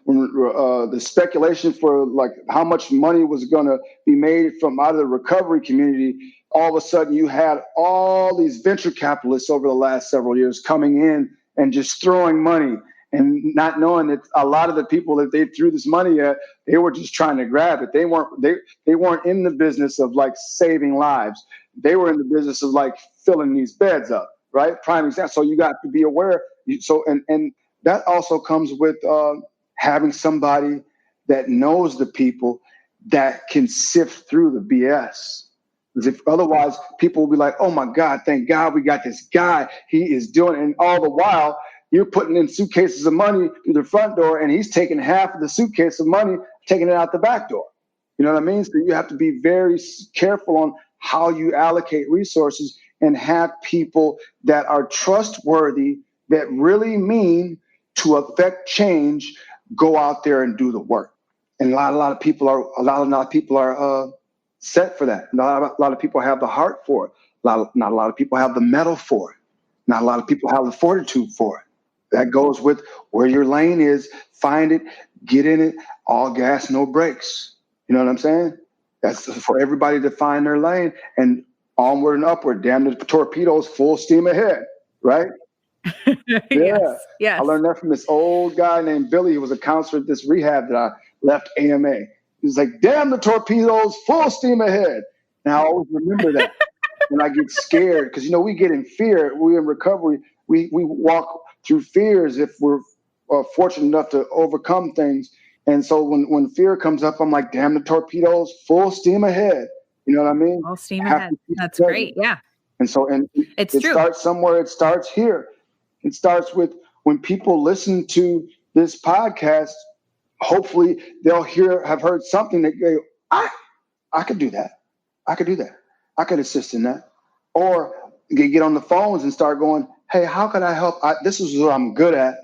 S2: the speculation for like how much money was going to be made from out of the recovery community, all of a sudden you had all these venture capitalists over the last several years coming in and just throwing money and not knowing that a lot of the people that they threw this money at, they were just trying to grab it. They weren't in the business of like saving lives. They were in the business of like filling these beds up, right? Prime example. So you got to be aware. So and that also comes with having somebody that knows the people that can sift through the BS. Because if otherwise, people will be like, "Oh my God, thank God we got this guy. He is doing," and all the while you're putting in suitcases of money through the front door, and he's taking half of the suitcase of money, taking it out the back door. You know what I mean? So you have to be very careful on how you allocate resources and have people that are trustworthy, that really mean to affect change, go out there and do the work. And a lot of people are set for that. Not a lot of people have the heart for it. Not a lot of people have the mettle for it. Not a lot of people have the fortitude for it. That goes with where your lane is. Find it, get in it, all gas, no brakes. You know what I'm saying? That's for everybody to find their lane and onward and upward. Damn the torpedoes, full steam ahead, right?
S3: Yes.
S2: I learned that from this old guy named Billy, who was a counselor at this rehab that I left AMA. He was like, damn the torpedoes, full steam ahead. And I always remember that. When I get scared, because, we get in fear. We in recovery. We walk through fears if we're fortunate enough to overcome things. And so when fear comes up, I'm like, damn the torpedoes, full steam ahead. You know what I mean?
S3: Full steam
S2: Have
S3: ahead.
S2: to keep
S3: That's
S2: steady.
S3: great. Yeah.
S2: And so, and
S3: It's
S2: it
S3: true.
S2: starts somewhere. It starts here. It starts with when people listen to this podcast. Hopefully, they'll have heard something that go, I could do that. I could do that. I could assist in that. Or they get on the phones and start going, hey, how can I help? This is what I'm good at.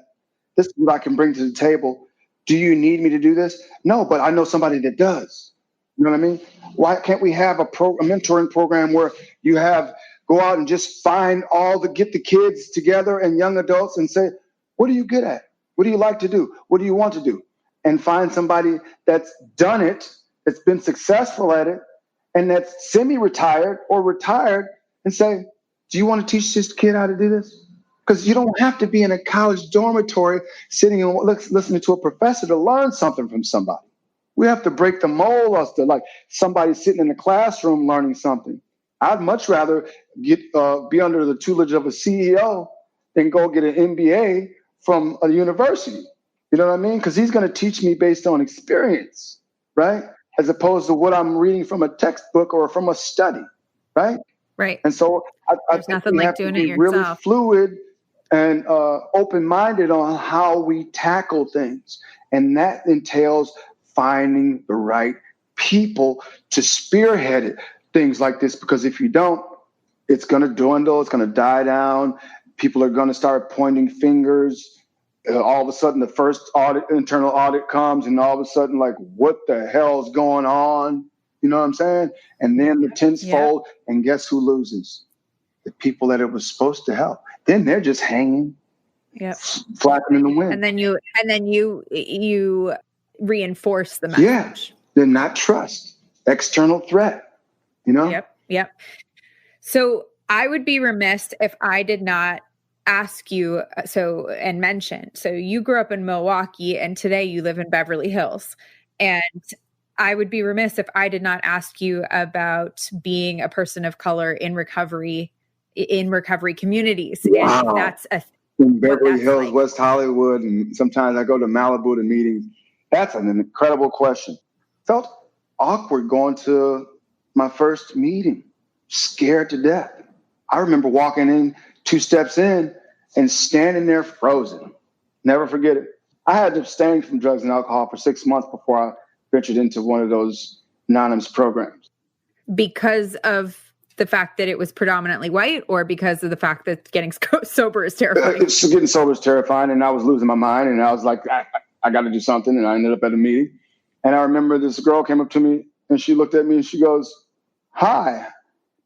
S2: This is what I can bring to the table. Do you need me to do this? No, but I know somebody that does. You know what I mean? Why can't we have a mentoring program where you go out and just get the kids together and young adults and say, what are you good at? What do you like to do? What do you want to do? And find somebody that's done it, that's been successful at it, and that's semi-retired or retired, and say, do you want to teach this kid how to do this? Because you don't have to be in a college dormitory sitting and listening to a professor to learn something from somebody. We have to break the mold as to like somebody sitting in a classroom learning something. I'd much rather be under the tutelage of a CEO than go get an MBA from a university. You know what I mean? Because he's going to teach me based on experience, right? As opposed to what I'm reading from a textbook or from a study, right?
S3: Right.
S2: And so I think we have to be really fluid and open-minded on how we tackle things. And that entails finding the right people to spearhead things like this, because if you don't, it's going to dwindle, it's going to die down. People are going to start pointing fingers. All of a sudden, the first internal audit comes, and all of a sudden, like, what the hell's going on? You know what I'm saying? And then the tents fold, and guess who loses? The people that it was supposed to help. Then they're just hanging, flapping in the wind.
S3: And then you reinforce the message.
S2: Yeah, then not trust, external threat. You know?
S3: Yep. So I would be remiss if I did not ask you and mention. So you grew up in Milwaukee, and today you live in Beverly Hills, and I would be remiss if I did not ask you about being a person of color in recovery communities.
S2: Wow.
S3: And that's
S2: in Beverly Hills, like. West Hollywood, and sometimes I go to Malibu to meetings. That's an incredible question. Felt awkward going to my first meeting, scared to death. I remember walking in 2 steps in and standing there frozen. Never forget it. I had abstained from drugs and alcohol for 6 months before I ventured into one of those anonymous programs.
S3: Because of the fact that it was predominantly white, or because of the fact that getting sober is terrifying?
S2: Getting sober is terrifying, and I was losing my mind, and I was like, I got to do something, and I ended up at a meeting. And I remember this girl came up to me, and she looked at me, and she goes, hi,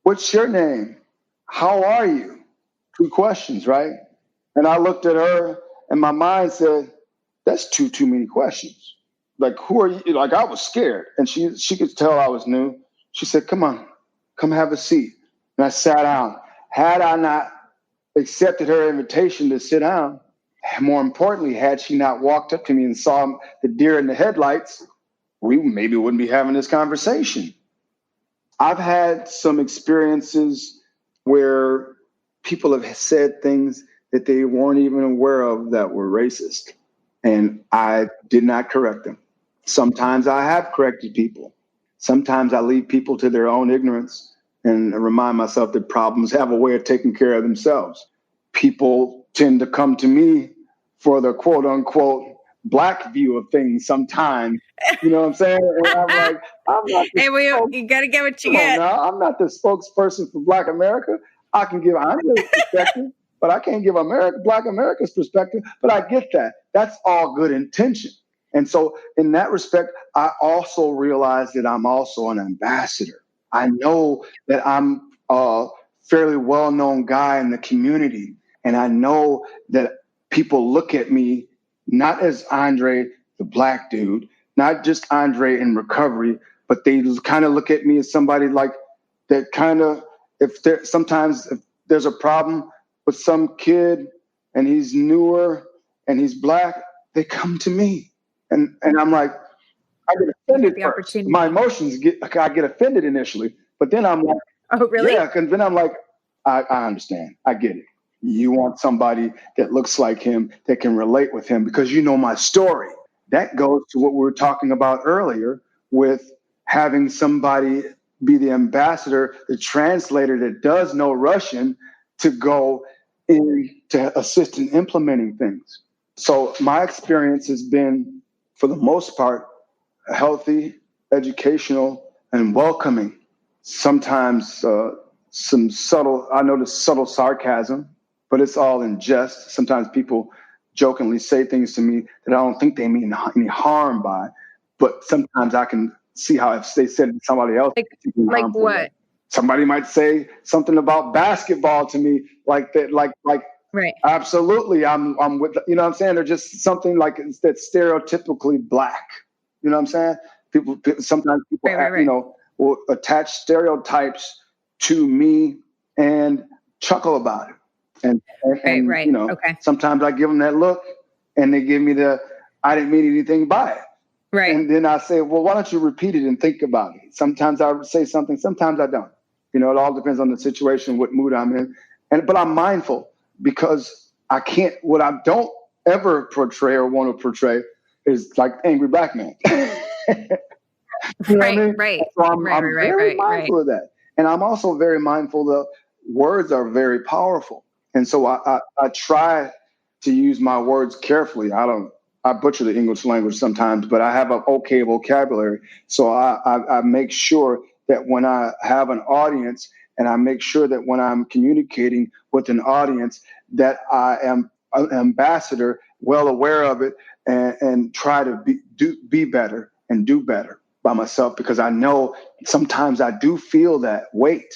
S2: what's your name? How are you? 2 questions, right? And I looked at her, and my mind said, that's too many questions. Like, who are you? Like, I was scared. And she could tell I was new. She said, come on, come have a seat. And I sat down. Had I not accepted her invitation to sit down, more importantly, had she not walked up to me and saw the deer in the headlights, we maybe wouldn't be having this conversation. I've had some experiences where people have said things that they weren't even aware of that were racist, and I did not correct them. Sometimes I have corrected people. Sometimes I leave people to their own ignorance and remind myself that problems have a way of taking care of themselves. People tend to come to me for the quote unquote Black view of things sometimes. You know what I'm saying? And I'm like,
S3: you got to get what you get.
S2: I'm not the spokesperson for Black America. I can give Andre's perspective, but I can't give Black America's perspective. But I get that. That's all good intention. And so in that respect, I also realize that I'm also an ambassador. I know that I'm a fairly well-known guy in the community. And I know that people look at me not as Andre, the Black dude, not just Andre in recovery, but they kind of look at me as somebody like that kind of, if there's a problem with some kid and he's newer and he's Black, they come to me. And I'm like, I get offended first. My emotions I get offended initially, but then I'm like,
S3: oh, really?
S2: Yeah, because then I'm like, I understand. I get it. You want somebody that looks like him, that can relate with him, because you know my story. That goes to what we were talking about earlier with having somebody be the ambassador, the translator that does know Russian to go in to assist in implementing things. So my experience has been, for the most part, healthy, educational, and welcoming. Sometimes I notice subtle sarcasm, but it's all in jest. Sometimes people jokingly say things to me that I don't think they mean any harm by, but sometimes I can see how if they said it to somebody else.
S3: Like what?
S2: Way. Somebody might say something about basketball to me like that, like
S3: right.
S2: Absolutely. I'm with, you know what I'm saying? They're just something like that's stereotypically black. You know what I'm saying? Sometimes people,
S3: right.
S2: You know, will attach stereotypes to me and chuckle about it. And
S3: right.
S2: You know,
S3: okay.
S2: Sometimes I give them that look and they give me I didn't mean anything by it.
S3: Right.
S2: And then I say, well, why don't you repeat it and think about it? Sometimes I say something, sometimes I don't. You know, it all depends on the situation, what mood I'm in. But I'm mindful because what I don't ever portray or want to portray is like angry black man. You know what I mean?
S3: Right.
S2: So I'm very mindful of that. And I'm also very mindful that words are very powerful. And so I try to use my words carefully. I butcher the English language sometimes, but I have an okay vocabulary. So I make sure that when I have an audience, and I make sure that when I'm communicating with an audience, that I am an ambassador, well aware of it, and try to be better and do better by myself, because I know sometimes I do feel that weight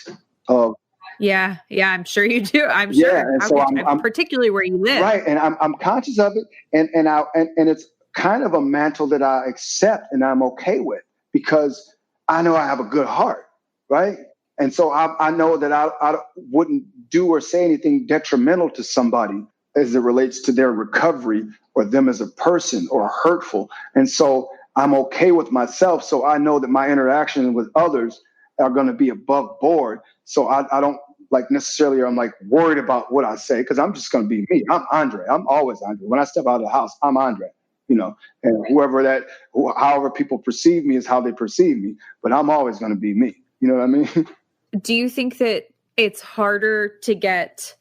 S2: of.
S3: Yeah, I'm sure you do. I'm sure.
S2: And so I'm
S3: particularly where you live.
S2: Right, and I'm conscious of it, and it's kind of a mantle that I accept and I'm okay with, because I know I have a good heart, right? And so I know that I wouldn't do or say anything detrimental to somebody as it relates to their recovery or them as a person or hurtful. And so I'm okay with myself. So I know that my interaction with others are going to be above board. So I don't like necessarily, I'm like worried about what I say, because I'm just going to be me. I'm Andre. I'm always Andre. When I step out of the house, I'm Andre, you know, and however people perceive me is how they perceive me, but I'm always going to be me. You know what I mean?
S3: Do you think that it's harder to get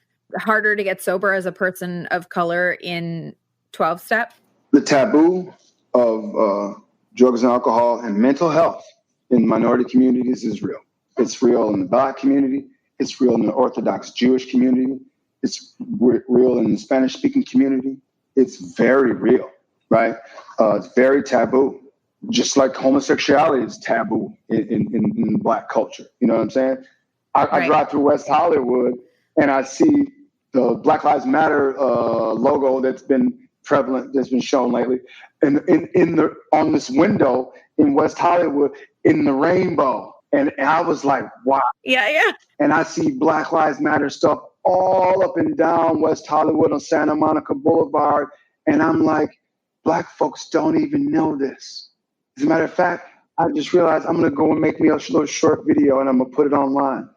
S3: sober as a person of color in 12-step?
S2: The taboo of drugs and alcohol and mental health in minority communities is real. It's real in the Black community. It's real in the Orthodox Jewish community. It's real in the Spanish-speaking community. It's very real, right? It's very taboo. Just like homosexuality is taboo in Black culture. You know what I'm saying? I drive through West Hollywood and I see the Black Lives Matter logo that's been prevalent, that's been shown lately, and on this window in West Hollywood in the rainbow. And I was like, wow.
S3: Yeah.
S2: And I see Black Lives Matter stuff all up and down West Hollywood on Santa Monica Boulevard. And I'm like, Black folks don't even know this. As a matter of fact, I just realized I'm going to go and make me a little short video and I'm going to put it online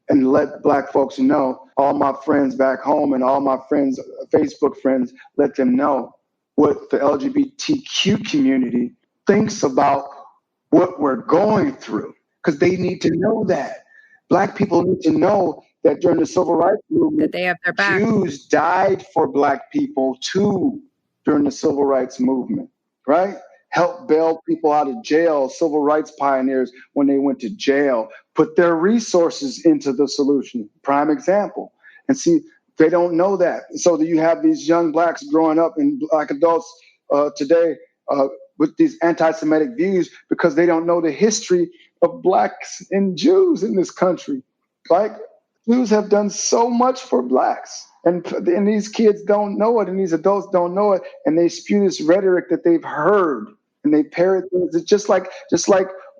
S2: and let Black folks know, all my friends back home and all my friends, Facebook friends, let them know what the LGBTQ community thinks about what we're going through, because they need to know that. Black people need to know that during the civil rights movement,
S3: that they have their back.
S2: Jews died for Black people too during the civil rights movement, right? Help bail people out of jail, civil rights pioneers, when they went to jail, put their resources into the solution. Prime example. And see, they don't know that. So that you have these young Blacks growing up and Black adults today with these anti-Semitic views, because they don't know the history of Blacks and Jews in this country. Like, Jews have done so much for Blacks. And these kids don't know it, and these adults don't know it, and they spew this rhetoric that they've heard, and they parrot things. It's just like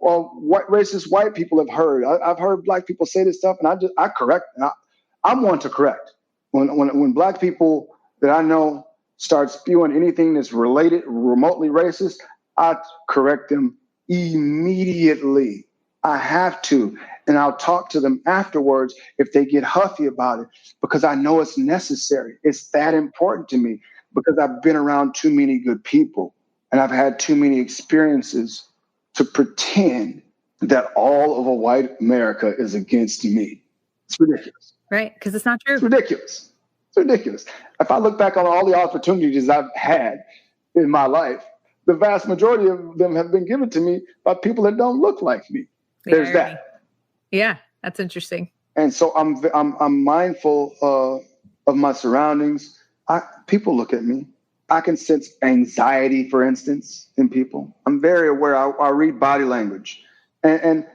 S2: racist white people have heard. I've heard Black people say this stuff, and I correct. And I'm one to correct. When Black people that I know start spewing anything that's remotely racist, I correct them immediately. I have to. And I'll talk to them afterwards if they get huffy about it, because I know it's necessary. It's that important to me, because I've been around too many good people and I've had too many experiences to pretend that all of a white America is against me. It's ridiculous.
S3: Right. Because it's not true.
S2: It's ridiculous. It's ridiculous. If I look back on all the opportunities I've had in my life, the vast majority of them have been given to me by people that don't look like me. There's
S3: irony.
S2: that.
S3: Yeah, that's interesting.
S2: And so I'm mindful of my surroundings. People look at me. I can sense anxiety, for instance, in people. I'm very aware. I read body language, and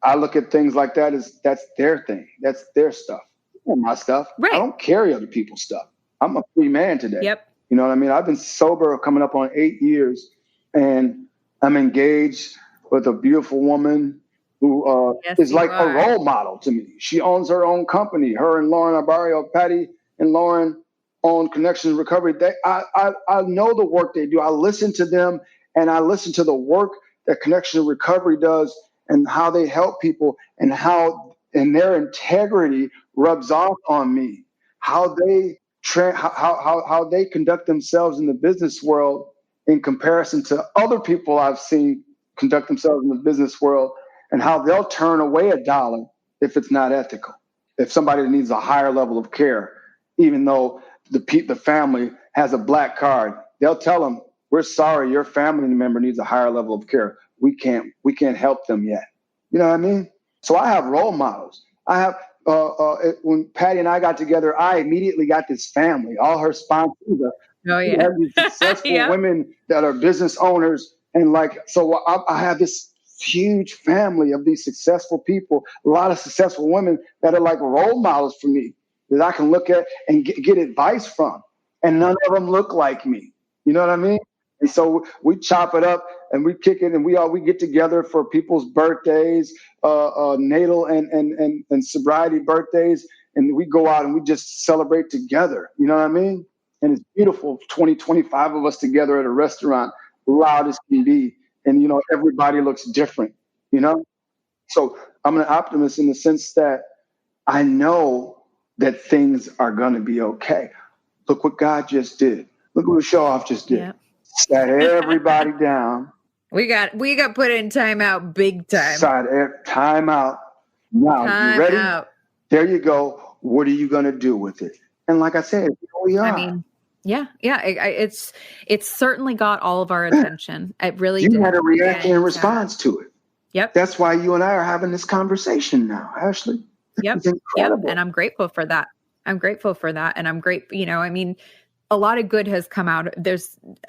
S2: I look at things like that as that's their thing. That's their stuff. Not my stuff.
S3: Right.
S2: I don't carry other people's stuff. I'm a free man today.
S3: Yep.
S2: You know what I mean? I've been sober coming up on 8 years, and I'm engaged with a beautiful woman who is like a role model to me. She owns her own company. Her and Lauren Arbario, Patty and Lauren own Connection Recovery. I know the work they do. I listen to them, and I listen to the work that Connection Recovery does and how they help people and how and their integrity rubs off on me. How they how they conduct themselves in the business world in comparison to other people I've seen conduct themselves in the business world, and how they'll turn away a dollar if it's not ethical. If somebody needs a higher level of care, even though the family has a black card, they'll tell them, "We're sorry, your family member needs a higher level of care. We can't help them yet." You know what I mean? So I have role models. I have when Patty and I got together, I immediately got this family. All her sponsors are these successful women that are business owners, and so I have this huge family of these successful people, a lot of successful women that are like role models for me that I can look at and get advice from. And none of them look like me. You know what I mean? And so we chop it up and we kick it, and we get together for people's birthdays, natal and sobriety birthdays, and we go out and we just celebrate together. You know what I mean? And it's beautiful. 25 of us together at a restaurant, loud as can be. And, everybody looks different, So I'm an optimist in the sense that I know that things are going to be okay. Look what God just did. Look what Show-Off just did. Yep. Sat everybody down.
S3: We got put in timeout big time.
S2: Timeout. Now, you ready? Out. There you go. What are you going to do with it? And like I said, we are.
S3: I mean, yeah. It's certainly got all of our attention. It really
S2: did. You had a reaction and response to it.
S3: Yep.
S2: That's why you and I are having this conversation now, Ashley.
S3: Yep. And I'm grateful for that. And I'm grateful. A lot of good has come out.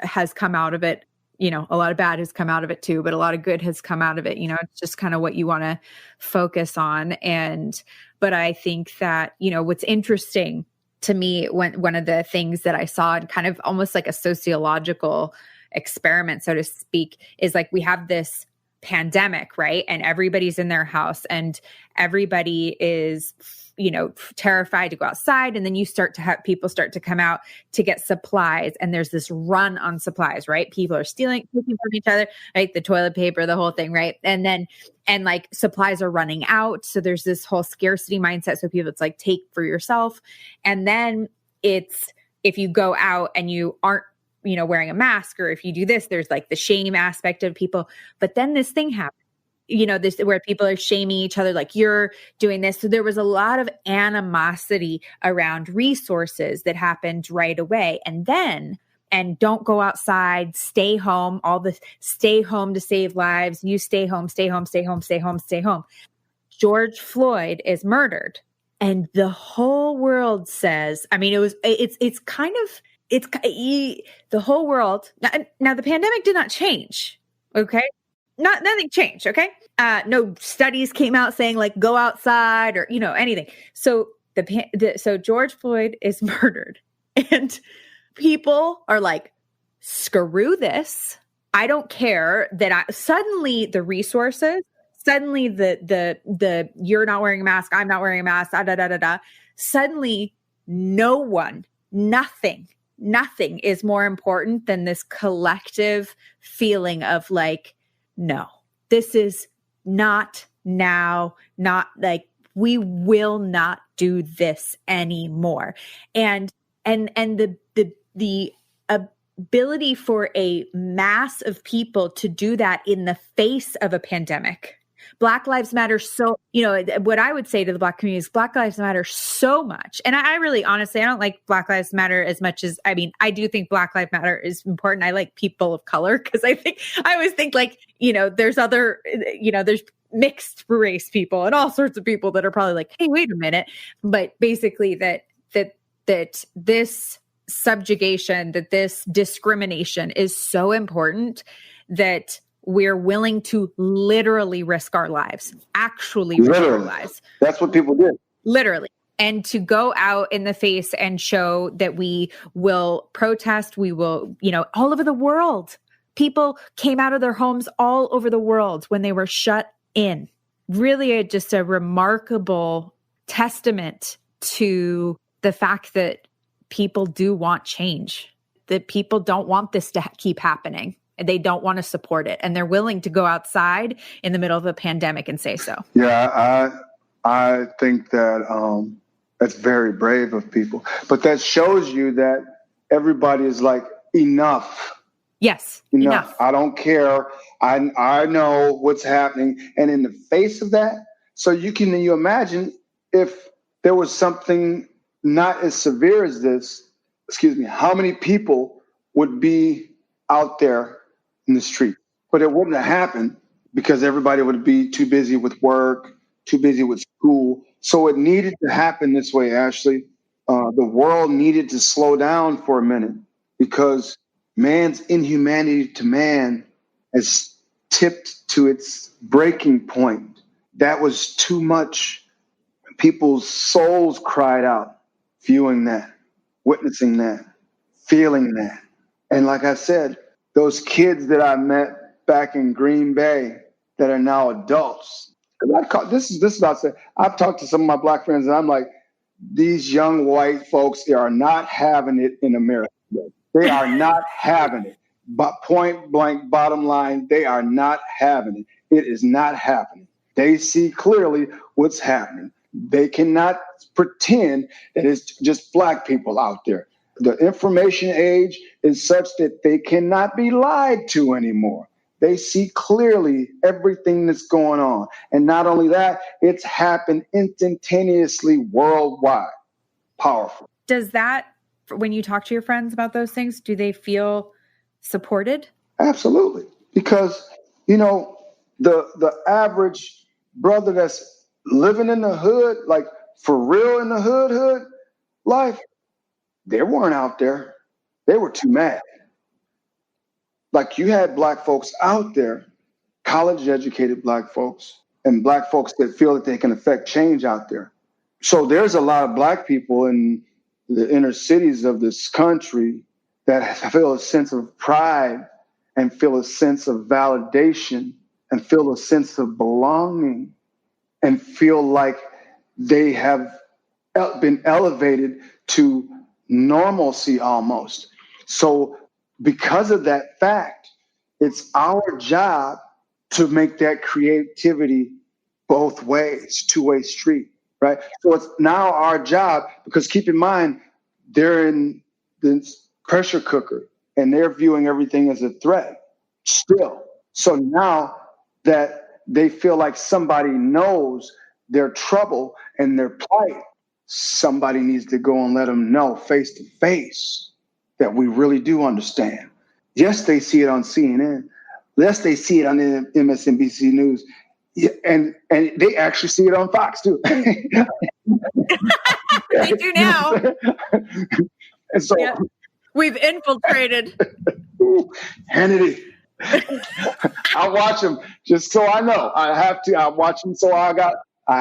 S3: Has come out of it. A lot of bad has come out of it too, but a lot of good has come out of it. It's just kind of what you want to focus on. But I think that, what's interesting to me, one of the things that I saw in kind of almost like a sociological experiment, so to speak, is like we have this pandemic, right? And everybody's in their house and everybody is, terrified to go outside. And then you start to have people start to come out to get supplies. And there's this run on supplies, right? People are taking from each other, right? The toilet paper, the whole thing, right? And supplies are running out. So there's this whole scarcity mindset. So people, it's like, take for yourself. And then it's, if you go out and you aren't, wearing a mask, or if you do this, there's like the shame aspect of people. But then this thing happened. This where people are shaming each other, like you're doing this. So there was a lot of animosity around resources that happened right away. And don't go outside, stay home, stay home to save lives. You stay home, stay home, stay home, stay home, stay home. George Floyd is murdered. And the whole world says, it's the whole world. Now the pandemic did not change. Okay. Nothing changed. Okay. No studies came out saying like go outside or, anything. So so George Floyd is murdered and people are like, screw this. I don't care that suddenly the resources, suddenly the you're not wearing a mask, I'm not wearing a mask, suddenly nothing is more important than this collective feeling of like, no, this is not now, not like we will not do this anymore. And the ability for a mass of people to do that in the face of a pandemic, Black Lives Matter. So, what I would say to the Black community is Black Lives Matter so much. And I really, honestly, I don't like Black Lives Matter as much as, I do think Black Lives Matter is important. I like people of color because I always think like, there's other, there's mixed race people and all sorts of people that are probably like, hey, wait a minute. But basically that this subjugation, that this discrimination is so important that we're willing to literally risk our lives, actually risk our lives.
S2: That's what people did.
S3: Literally. And to go out in the face and show that we will protest, we will, all over the world. People came out of their homes all over the world when they were shut in. Really just a remarkable testament to the fact that people do want change, that people don't want this to keep happening. And they don't want to support it. And they're willing to go outside in the middle of a pandemic and say so.
S2: Yeah, I think that that's very brave of people. But that shows you that everybody is like, enough.
S3: Yes, enough.
S2: I don't care. I know what's happening. And in the face of that, so you imagine if there was something not as severe as this, how many people would be out there in the street? But it wouldn't have happened because everybody would be too busy with work, too busy with school. So it needed to happen this way, Ashley. The world needed to slow down for a minute because man's inhumanity to man has tipped to its breaking point. That was too much. People's souls cried out, viewing that, witnessing that, feeling that. And like I said, those kids that I met back in Green Bay that are now adults. This is what I say. I've talked to some of my Black friends, and I'm like, these young white folks, they are not having it in America. They are not having it. But point blank, bottom line, they are not having it. It is not happening. They see clearly what's happening. They cannot pretend that it's just Black people out there. The information age is such that they cannot be lied to anymore. They see clearly everything that's going on. And not only that, it's happened instantaneously worldwide. Powerful.
S3: Does that, when you talk to your friends about those things, do they feel supported?
S2: Absolutely. Because, the average brother that's living in the hood, like for real in the hood life, they weren't out there. They were too mad. Like you had Black folks out there, college educated Black folks, and Black folks that feel that they can affect change out there. So there's a lot of Black people in the inner cities of this country that feel a sense of pride and feel a sense of validation and feel a sense of belonging and feel like they have been elevated to normalcy almost. So because of that fact, it's our job to make that creativity both ways, two-way street, right? So it's now our job, because keep in mind, they're in the pressure cooker and they're viewing everything as a threat still. So now that they feel like somebody knows their trouble and their plight, somebody needs to go and let them know face to face that we really do understand. Yes, they see it on CNN. Yes, they see it on MSNBC News. Yeah, and they actually see it on Fox too.
S3: They do now.
S2: And so
S3: we've infiltrated.
S2: Hannity. I watch them just so I know. I have to. I watch them so I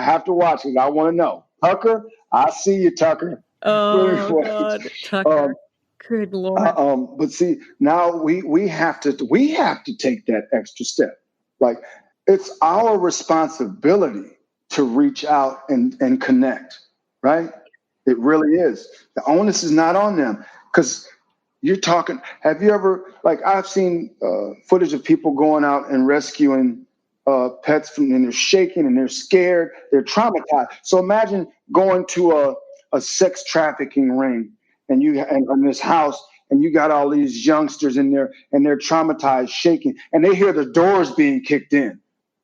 S2: have to watch it. I want to know. Tucker, I see you, Tucker.
S3: Oh God, Tucker. Good Lord.
S2: But see, now we have to take that extra step. Like it's our responsibility to reach out and connect, right? It really is. The onus is not on them, because you're talking. Have you ever, like, I've seen footage of people going out and rescuing pets and they're shaking and they're scared, they're traumatized. So imagine going to a sex trafficking ring and in this house, and you got all these youngsters in there and they're traumatized, shaking, and they hear the doors being kicked in.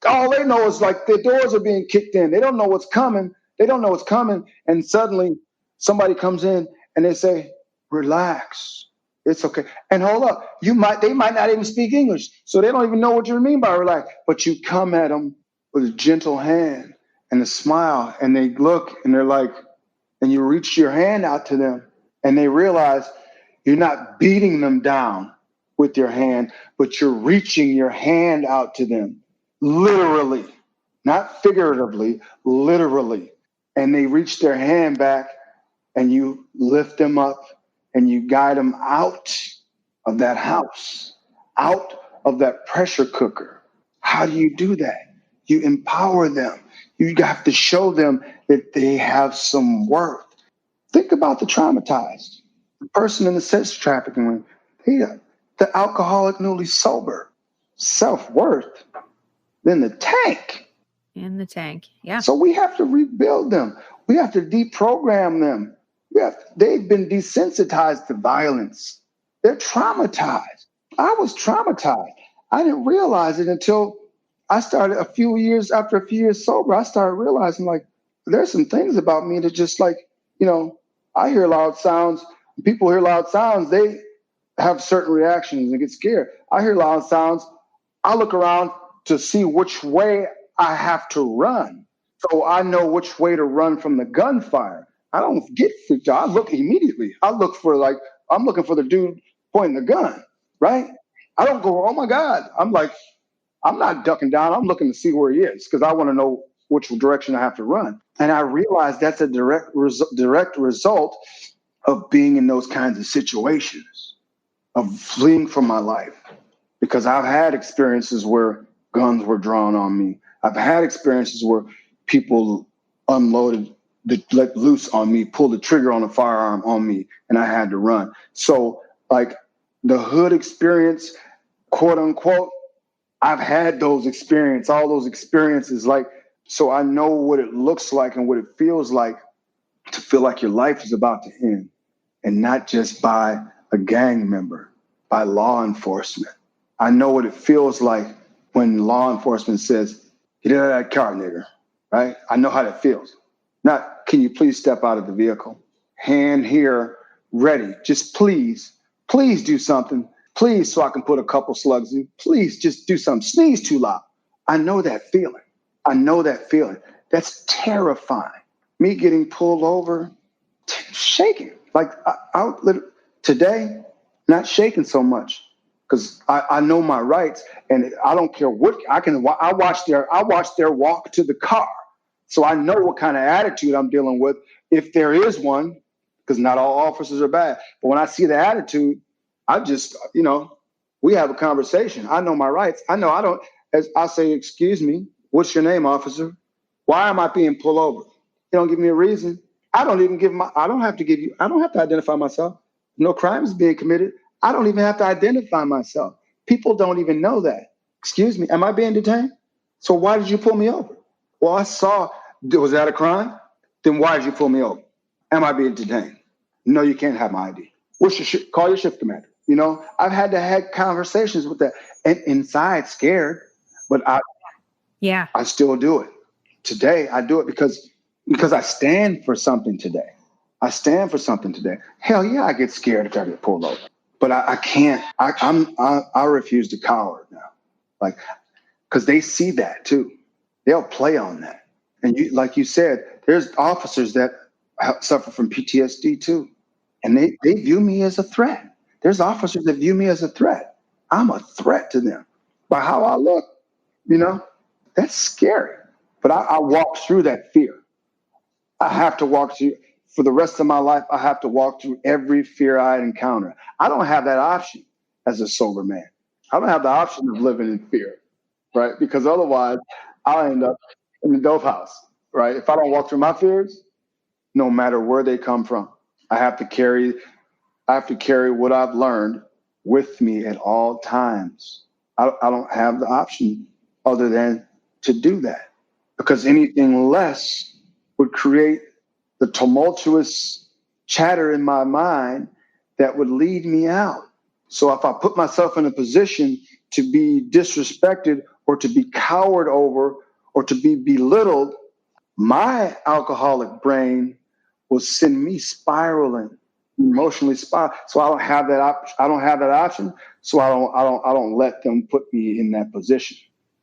S2: All they know is like their doors are being kicked in. They don't know what's coming. And suddenly somebody comes in and they say, relax. It's okay. And hold up. They might not even speak English. So they don't even know what you mean by relax. But you come at them with a gentle hand and a smile, and they look and they're like, and you reach your hand out to them and they realize you're not beating them down with your hand, but you're reaching your hand out to them. Literally, not figuratively, literally. And they reach their hand back and you lift them up and you guide them out of that house, out of that pressure cooker. How do you do that? You empower them. You have to show them that they have some worth. Think about the traumatized, the person in the sex trafficking ring, the alcoholic newly sober, self-worth, then the tank.
S3: In the tank, yeah.
S2: So we have to rebuild them. We have to deprogram them. They've been desensitized to violence. They're traumatized. I was traumatized. I didn't realize it until I started after a few years sober. I started realizing like there's some things about me that just like, I hear loud sounds. People hear loud sounds. They have certain reactions and get scared. I hear loud sounds. I look around to see which way I have to run. So I know which way to run from the gunfire. I don't get freaked out. I look immediately. I'm looking for the dude pointing the gun, right? I don't go, oh my God. I'm not ducking down. I'm looking to see where he is because I want to know which direction I have to run. And I realized that's a direct result of being in those kinds of situations, of fleeing from my life. Because I've had experiences where guns were drawn on me. I've had experiences where people unloaded, let loose on me, pulled the trigger on a firearm on me, and I had to run. So like the hood experience, quote unquote, I've had all those experiences. Like, so I know what it looks like and what it feels like to feel like your life is about to end, and not just by a gang member, by law enforcement. I know what it feels like when law enforcement says, get out of that car, nigger, right? I know how that feels. Not, can you please step out of the vehicle? Hand here, ready. Just please do something. Please, so I can put a couple slugs in. Please just do something. Sneeze too loud. I know that feeling. That's terrifying. Me getting pulled over, shaking. Like today, not shaking so much because I know my rights and I don't care what I watch their walk to the car. So I know what kind of attitude I'm dealing with if there is one, because not all officers are bad. But when I see the attitude, I just, we have a conversation. I know my rights. As I say, excuse me, what's your name, officer? Why am I being pulled over? You don't give me a reason. I don't have to identify myself. No crime is being committed. I don't even have to identify myself. People don't even know that. Excuse me, am I being detained? So why did you pull me over? Well, was that a crime? Then why did you pull me over? Am I being detained? No, you can't have my ID. Call your shift commander. I've had to have conversations with that, and inside scared, but I still do it. Today, I do it because I stand for something today. Hell yeah, I get scared if I get pulled over, but I can't. I refuse to cower now, because they see that too. They'll play on that, and like you said, there's officers that suffer from PTSD too, and they view me as a threat. There's officers that view me as a threat. I'm a threat to them by how I look. That's scary. But I walk through that fear. I have to walk through, for the rest of my life, I have to walk through every fear I encounter. I don't have that option as a sober man. I don't have the option of living in fear, right? Because otherwise, I'll end up in the dope house, right? If I don't walk through my fears, no matter where they come from, I have to carry what I've learned with me at all times. I don't have the option other than to do that, because anything less would create the tumultuous chatter in my mind that would lead me out. So if I put myself in a position to be disrespected or to be cowered over or to be belittled, my alcoholic brain will send me spiraling, emotionally spiral. So I don't have that option. So I don't let them put me in that position.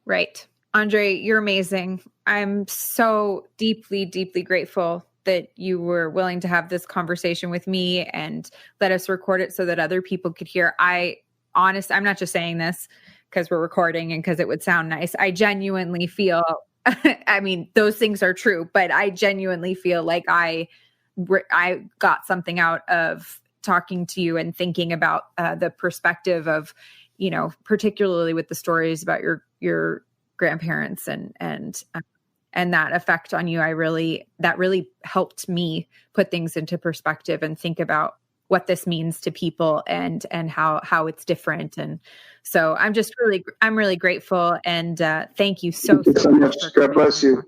S3: Right. Andre, you're amazing. I'm so deeply, deeply grateful that you were willing to have this conversation with me and let us record it so that other people could hear. I'm not just saying this because we're recording and because it would sound nice. I genuinely feel, I mean, those things are true, but I genuinely feel like I got something out of talking to you and thinking about the perspective of, particularly with the stories about your grandparents and that effect on you. That really helped me put things into perspective and think about what this means to people and how it's different. And so I'm really grateful. And thank you so
S2: much. God bless you.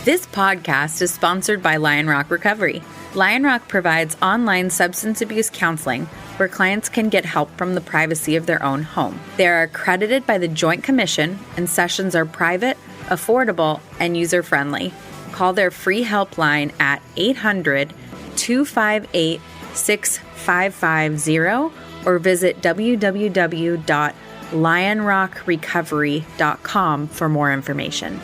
S1: This podcast is sponsored by Lion Rock Recovery. Lion Rock provides online substance abuse counseling where clients can get help from the privacy of their own home. They are accredited by the Joint Commission, and sessions are private, affordable, and user-friendly. Call their free helpline at 800-258-6550 or visit www.lionrockrecovery.com for more information.